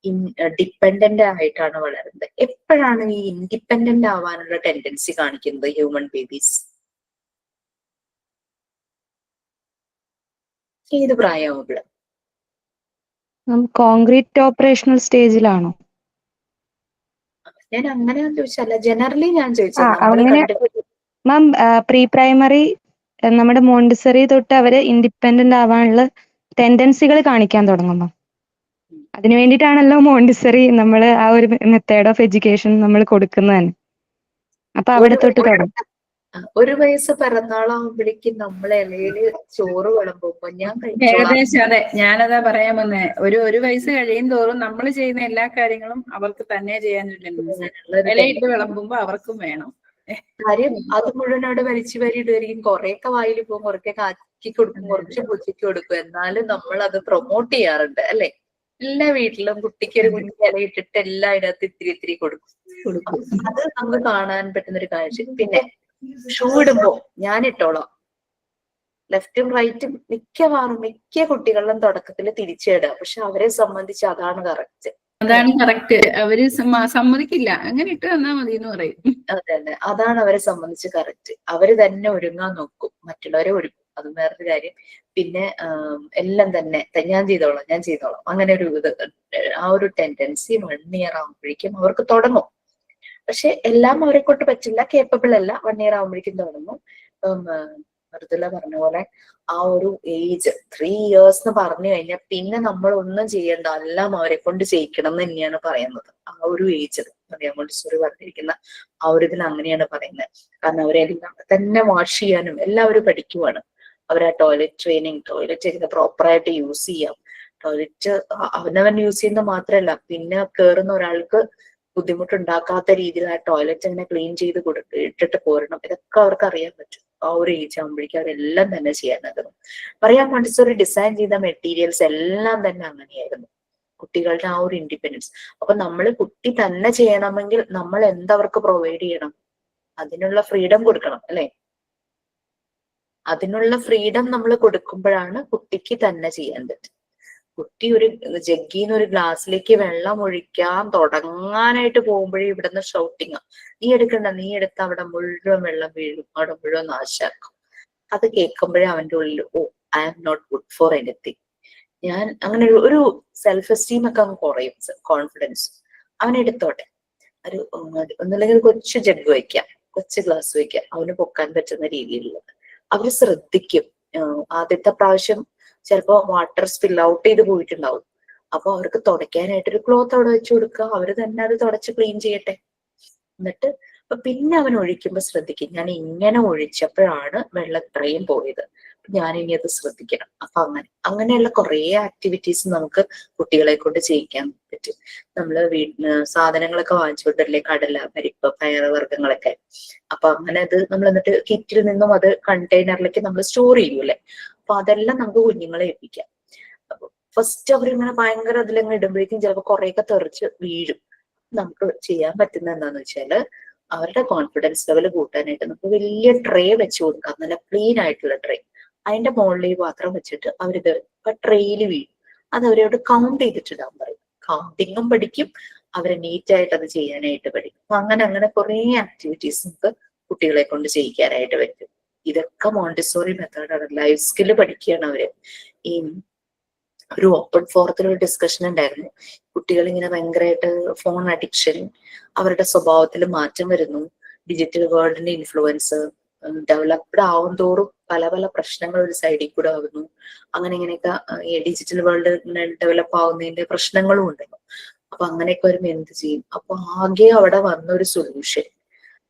ഡിപ്പെൻഡന്റ് ആയിട്ടാണ് വളരുന്നത്. എപ്പോഴാണ് ഈ ഇൻഡിപെൻഡന്റ് ആവാനുള്ള ടെൻഡൻസി കാണിക്കുന്നത് ഹ്യൂമൻ ബേബീസ്? ഏത് പ്രായമാകുമ്പോൾ? കോൺക്രീറ്റ് ഓപ്പറേഷണൽ സ്റ്റേജിലാണോ? ഞാൻ അങ്ങനെ ചോദിച്ചല്ല, ജനറലി ഞാൻ ചോദിച്ചത്. അങ്ങനെ മാം, പ്രീ പ്രൈമറി നമ്മുടെ മോണ്ടിസറി തൊട്ട് അവര് ഇൻഡിപെൻഡന്റ് ആവാനുള്ള ടെൻഡൻസികൾ കാണിക്കാൻ തുടങ്ങുന്നു. അതിനു വേണ്ടിയിട്ടാണല്ലോ മോണ്ടിസറി നമ്മൾ ആ ഒരു മെത്തേഡ് ഓഫ് എഡ്യൂക്കേഷൻ നമ്മൾ കൊടുക്കുന്നത് തന്നെ. അപ്പൊ അവിടെ തൊട്ട് തുടങ്ങും. 1 വയസ്സ് പിറന്നാളാകുമ്പോഴേക്കും നമ്മൾ ഇലയില് ചോറ് വിളമ്പുമ്പോ ഞാൻ ഏകദേശം അതെ, ഞാനതാ പറയാൻ വന്നേ. ഒരു വയസ്സ് കഴിയും തോറും നമ്മൾ ചെയ്യുന്ന എല്ലാ കാര്യങ്ങളും അവർക്ക് തന്നെ ചെയ്യാനുള്ള ഇലയിട്ട് വിളമ്പുമ്പോ അവർക്കും വേണം. കാര്യം അത് മുഴുവനോട് വലിച്ചു വരിയിടുമായിരിക്കും. കുറെയൊക്കെ വായിൽ പോകും, കുറെയൊക്കെ കാക്കി കൊടുക്കും, കുറച്ച് പൂച്ചയ്ക്ക് കൊടുക്കും. എന്നാലും നമ്മൾ അത് പ്രൊമോട്ട് ചെയ്യാറുണ്ട് അല്ലെ? എല്ലാ വീട്ടിലും കുട്ടിക്ക് ഒരു കുഞ്ഞു ഇലയിട്ടിട്ട് എല്ലാം അതിനകത്ത് ഇത്തിരി ഇത്തിരി കൊടുക്കും. അത് നമുക്ക് കാണാൻ പറ്റുന്ന ഒരു കാഴ്ച. പിന്നെ ഷൂ ഇടുമ്പോ ഞാൻ ഇട്ടോളാം, ലെഫ്റ്റും റൈറ്റും മിക്ക കുട്ടികളിലും തുടക്കത്തിൽ തിരിച്ചിടുക. പക്ഷെ അവരെ സംബന്ധിച്ച് അതാണ് കറക്റ്റ്. അവര് സമ്മതിക്കില്ല, അങ്ങനെ ഇട്ട് തന്നാ മതി എന്ന് പറയും. അതെ, അതാണ് അവരെ സംബന്ധിച്ച് കറക്റ്റ്. അവര് തന്നെ ഒരുങ്ങാൻ നോക്കും, മറ്റുള്ളവരെ ഒരുക്കും, അത് വേറൊരു കാര്യം. പിന്നെ എല്ലാം തന്നെ ഞാൻ ചെയ്തോളാം അങ്ങനെ ഒരു ഇത്, ആ ഒരു ടെൻഡൻസി 1 ഇയർ ആകുമ്പോഴേക്കും അവർക്ക് തുടങ്ങും. പക്ഷെ എല്ലാം അവരെ കൊണ്ട് പറ്റില്ല, കേപ്പബിൾ അല്ല. 1 ഇയർ ആകുമ്പോഴേക്കും തുടങ്ങും. ഇപ്പം മൃദുല പറഞ്ഞ പോലെ ആ ഒരു ഏജ് 3 ഇയേഴ്സ് എന്ന് പറഞ്ഞു കഴിഞ്ഞാൽ പിന്നെ നമ്മൾ ഒന്നും ചെയ്യേണ്ട, എല്ലാം അവരെ കൊണ്ട് ചെയ്യിക്കണം എന്ന് തന്നെയാണ് പറയുന്നത്. ആ ഒരു ഏജ് മോണ്ടിസോറി പറഞ്ഞിരിക്കുന്ന ആ ഒരു ഇതിൽ അങ്ങനെയാണ് പറയുന്നത്. കാരണം അവരെല്ലാം തന്നെ വാഷ് ചെയ്യാനും എല്ലാവരും പഠിക്കുവാണ്. അവരെ ടോയ്ലറ്റ് ട്രെയിനിങ്, ടോയ്ലറ്റ് എങ്ങനെ പ്രോപ്പറായിട്ട് യൂസ് ചെയ്യാം, ടോയ്ലറ്റ് അവനവൻ യൂസ് ചെയ്യുന്നത് മാത്രമല്ല പിന്നെ കയറുന്ന ഒരാൾക്ക് ബുദ്ധിമുട്ടുണ്ടാക്കാത്ത രീതിയിൽ ആ ടോയ്ലറ്റ് എങ്ങനെ ക്ലീൻ ചെയ്ത് ഇട്ടിട്ട് പോരണം, ഇതൊക്കെ അവർക്ക് അറിയാൻ പറ്റും. ആ ഒരു ഏജ് ആകുമ്പോഴേക്കും അവരെല്ലാം തന്നെ ചെയ്യാനായിരുന്നു. പറയാൻ മോണ്ടിസോറി ഡിസൈൻ ചെയ്ത മെറ്റീരിയൽസ് എല്ലാം തന്നെ അങ്ങനെയായിരുന്നു, കുട്ടികളുടെ ആ ഒരു ഇൻഡിപെൻഡൻസ്. അപ്പൊ നമ്മൾ കുട്ടി തന്നെ ചെയ്യണമെങ്കിൽ നമ്മൾ എന്തവർക്ക് പ്രൊവൈഡ് ചെയ്യണം? അതിനുള്ള ഫ്രീഡം കൊടുക്കണം അല്ലെ? അതിനുള്ള ഫ്രീഡം നമ്മൾ കൊടുക്കുമ്പോഴാണ് കുട്ടിക്ക് തന്നെ ചെയ്യാൻ പറ്റും. കുട്ടി ഒരു ജഗ്ഗിന്ന് ഒരു ഗ്ലാസ്സിലേക്ക് വെള്ളം ഒഴിക്കാൻ തുടങ്ങാനായിട്ട് പോകുമ്പോഴേ ഇവിടുന്ന് ഷൗട്ടിങ്, നീ എടുക്കണ്ട, നീ എടുത്ത അവിടെ മുഴുവൻ വെള്ളം വീഴും, അവിടെ മുഴുവൻ നാശാക്കും. അത് കേൾക്കുമ്പോഴേ അവന്റെ ഉള്ളിൽ oh I am not good for anything, ഞാൻ അങ്ങനെ ഒരു സെൽഫ് എസ്റ്റീം ഒക്കെ അങ്ങ് കുറയും, കോൺഫിഡൻസ്. അവൻ എടുത്തോട്ടെ, ഒരു ഒന്നുമില്ലെങ്കിൽ കൊച്ചു ജഗ് വയ്ക്കാം, കൊച്ചു ഗ്ലാസ് വയ്ക്കാം, അവന് പൊക്കാൻ പറ്റുന്ന രീതിയിലുള്ളത്. അവര് ശ്രദ്ധിക്കും. ആദ്യത്തെ പ്രാവശ്യം ചിലപ്പോ വാട്ടർ സ്പിൽ ഔട്ട് ചെയ്ത് പോയിട്ടുണ്ടാവും, അപ്പൊ അവർക്ക് തുടയ്ക്കാനായിട്ടൊരു ക്ലോത്ത് അവിടെ വെച്ച് കൊടുക്കുക, അവര് തന്നെ അത് തുടച്ച് ക്ലീൻ ചെയ്യട്ടെ. എന്നിട്ട് പിന്നെ അവൻ ഒഴിക്കുമ്പോ ശ്രദ്ധിക്കും, ഞാൻ ഇങ്ങനെ ഒഴിച്ചപ്പോഴാണ് വെള്ളം ഇത്രയും പോയത്, ഞാൻ ഇനി അത് ശ്രദ്ധിക്കണം. അപ്പൊ അങ്ങനെയുള്ള കുറെ ആക്ടിവിറ്റീസ് നമുക്ക് കുട്ടികളെ കൊണ്ട് ചെയ്യിക്കാൻ പറ്റും. നമ്മള് സാധനങ്ങളൊക്കെ വാങ്ങിച്ചുകൊണ്ടല്ലേ, കടല, പരിപ്പ്, പയറുവർഗ്ഗങ്ങളൊക്കെ. അപ്പൊ അങ്ങനെ അത് നമ്മൾ എന്നിട്ട് കിറ്റിൽ നിന്നും അത് കണ്ടെയ്നറിലേക്ക് നമ്മൾ സ്റ്റോർ ചെയ്യൂലേ, അപ്പൊ അതെല്ലാം നമുക്ക് കുഞ്ഞുങ്ങളെ ഏൽപ്പിക്കാം. അപ്പൊ ഫസ്റ്റ് അവരിങ്ങനെ ഭയങ്കര അതിലങ്ങ് ഇടുമ്പോഴേക്കും ചിലപ്പോൾ കുറെയൊക്കെ തെറിച്ച് വീഴും. നമുക്ക് ചെയ്യാൻ പറ്റുന്ന എന്താന്ന് വെച്ചാല് അവരുടെ കോൺഫിഡൻസ് ലെവൽ കൂട്ടാനായിട്ട് നമുക്ക് വലിയ ട്രേ വെച്ച് കൊടുക്കാം, നല്ല ക്ലീൻ ആയിട്ടുള്ള ട്രേ. അതിന്റെ മുകളിൽ ഈ പാത്രം വെച്ചിട്ട് അവരിത് ട്രേയിൽ വീഴും, അത് അവരോട് കൗണ്ട് ചെയ്തിട്ടിടാൻ പറയും. കൗണ്ടിങ്ങും പഠിക്കും, അവരെ നീറ്റായിട്ട് അത് ചെയ്യാനായിട്ട് പഠിക്കും. അപ്പൊ അങ്ങനെ കുറെ ആക്ടിവിറ്റീസ് നമുക്ക് കുട്ടികളെ കൊണ്ട് ചെയ്യിക്കാനായിട്ട് പറ്റും. ഇതൊക്കെ മോണ്ടിസോറി മെത്തേഡാണ്. ലൈഫ് സ്കില്ല് പഠിക്കുകയാണ് അവര്. ഈ ഒരു ഓപ്പൺ ഫോറത്തിൽ ഒരു ഡിസ്കഷൻ ഉണ്ടായിരുന്നു, കുട്ടികൾ ഇങ്ങനെ ഭയങ്കരമായിട്ട് ഫോൺ അഡിക്ഷൻ, അവരുടെ സ്വഭാവത്തിൽ മാറ്റം വരുന്നു, ഡിജിറ്റൽ വേൾഡിന്റെ ഇൻഫ്ലുവൻസ് ഡെവലപ്ഡ് ആവും തോറും പല പല പ്രശ്നങ്ങൾ ഒരു സൈഡിൽ കൂടെ ആവുന്നു. ഇങ്ങനെയൊക്കെ ഈ ഡിജിറ്റൽ വേൾഡ് ഡെവലപ്പ് ആവുന്നതിന്റെ പ്രശ്നങ്ങളും ഉണ്ടല്ലോ. അപ്പൊ അങ്ങനെയൊക്കെ വരുമ്പോൾ എന്ത് ചെയ്യും? അപ്പൊ ആകെ അവിടെ വന്ന ഒരു സൊല്യൂഷൻ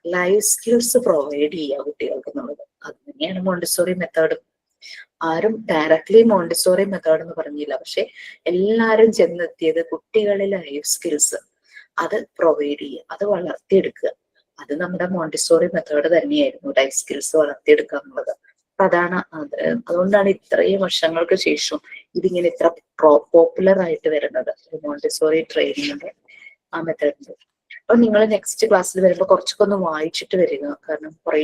ലൈഫ് സ്കിൽസ് പ്രൊവൈഡ് ചെയ്യുക കുട്ടികൾക്ക് എന്നുള്ളത്. അത് തന്നെയാണ് മോണ്ടിസോറി മെത്തേഡ്. ആരും ഡയറക്ട്ലി മോണ്ടിസോറി മെത്തേഡ് എന്ന് പറഞ്ഞില്ല, പക്ഷെ എല്ലാരും ചെന്നെത്തിയത് കുട്ടികളിലെ ലൈഫ് സ്കിൽസ് അത് പ്രൊവൈഡ് ചെയ്യുക, അത് വളർത്തിയെടുക്കുക. അത് നമ്മുടെ മോണ്ടിസോറി മെത്തേഡ് തന്നെയായിരുന്നു, ലൈഫ് സ്കിൽസ് വളർത്തിയെടുക്കുക എന്നുള്ളത്. അതാണ് അതുകൊണ്ടാണ് ഇത്രയും വർഷങ്ങൾക്ക് ശേഷം ഇതിങ്ങനെ ഇത്ര പോപ്പുലർ ആയിട്ട് വരുന്നത്, മോണ്ടിസോറി ട്രെയിനിങ്ങിന്റെ ആ മെത്തേഡിന്റെ. അപ്പൊ നിങ്ങൾ നെക്സ്റ്റ് ക്ലാസ്സിൽ വരുമ്പോൾ കുറച്ചൊക്കെ ഒന്ന് വായിച്ചിട്ട് വരിക, കാരണം കുറെ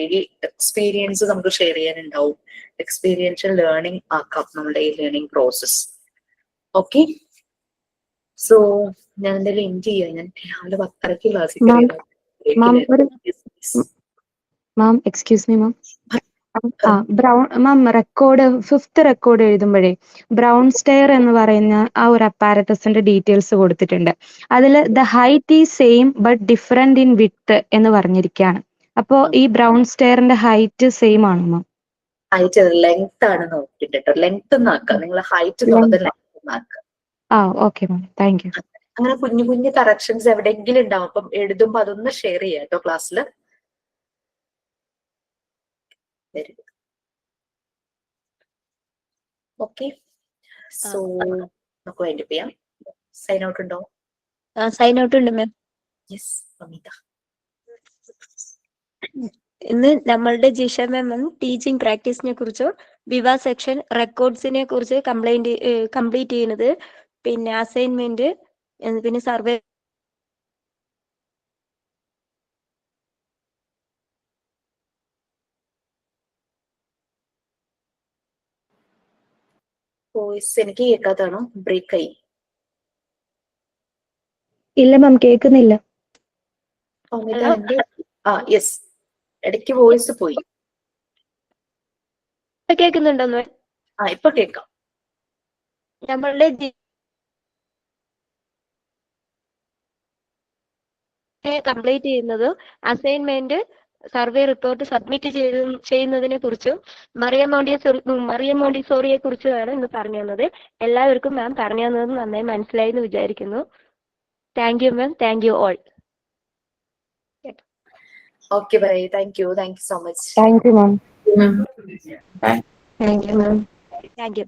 എക്സ്പീരിയൻസ് നമുക്ക് ഷെയർ ചെയ്യാനുണ്ടാവും. എക്സ്പീരിയൻഷ്യൽ ലേണിംഗ് ആക്കാം നമ്മുടെ ഈ ലേണിംഗ് പ്രോസസ്. ഓക്കെ, സോ ഞാൻ എന്തായാലും എൻഡ് ചെയ്യാം. ഞാൻ രാവിലെ 10:30 ക്ലാസ്സിൽ ma'am excuse me ma'am, Brown ma'am record 5th record എഴുതുമ്പോഴേ ബ്രൗൺ സ്റ്റെയർ എന്ന് പറയുന്ന ആ ഒരു അപ്പാരറ്റസിന്റെ ഡീറ്റെയിൽസ് കൊടുത്തിട്ടുണ്ട്. അതിൽ the height is same but different in width എന്ന് പറഞ്ഞിരിക്കുകയാണ്. അപ്പോ ഈ ബ്രൗൺ സ്റ്റെയറിന്റെ ഹൈറ്റ് സെയിം ആണോ മാം? ഹൈറ്റ് ലെങ്ത് ആണ് നോക്കിട്ടോ, ലെങ്ത് ആക്കുക, നിങ്ങൾ ഹൈറ്റ് എന്നുള്ളത് ലെങ്ത് ആക്കുക. Okay ma'am, thank you. അങ്ങനെ കുഞ്ഞു കുഞ്ഞു കറക്ഷൻസ് എവിടെയെങ്കിലും ഉണ്ടാവും, അപ്പം എഴുതുമ്പോ അതൊന്ന് ഷെയർ ചെയ്യാം കേട്ടോ ക്ലാസ്സിൽ. Very good. ഓക്കെ, സോ നമുക്ക് വൈൻഡ് അപ്പ് ചെയ്യാം. സൈൻ ഔട്ട് ഉണ്ടോ? സൈൻ ഔട്ട് ഉണ്ട് മാം. യെസ് അമിത. ഇന്ന് നമ്മളുടെ ജിഷ മാം ടീച്ചിങ് പ്രാക്ടീസിനെ കുറിച്ചോ വിവാ സെക്ഷൻ റെക്കോർഡ്സിനെ കുറിച്ച് കംപ്ലീറ്റ് ചെയ്യുന്നത്, പിന്നെ അസൈൻമെന്റ്, പിന്നെ സർവേ. വോയിസ് എനിക്ക് കേൾക്കാത്താണോ? ബ്രേക്ക് ആയി? ഇല്ല മാം, കേൾക്കുന്നില്ല. യെസ്, ഇടയ്ക്ക് വോയിസ് പോയി. കേൾക്കുന്നുണ്ടോ? ഇപ്പൊ കേൾക്കാം. നമ്മളുടെ കംപ്ലീറ്റ് ചെയ്യുന്നത് അസൈൻമെന്റ്, സർവേ റിപ്പോർട്ട് സബ്മിറ്റ് ചെയ്യുന്നതിനെ കുറിച്ചും മറിയം മോണ്ടിസോറിയെ കുറിച്ചുമാണ് ഇന്ന് പറഞ്ഞു തന്നത്. എല്ലാവർക്കും മാം പറഞ്ഞു തന്നത് നന്നായി മനസ്സിലായി എന്ന് വിചാരിക്കുന്നു. Thank you ma'am, thank you all. Okay bye, thank you so much. Thank you ma'am. Thank you ma'am. Thank you.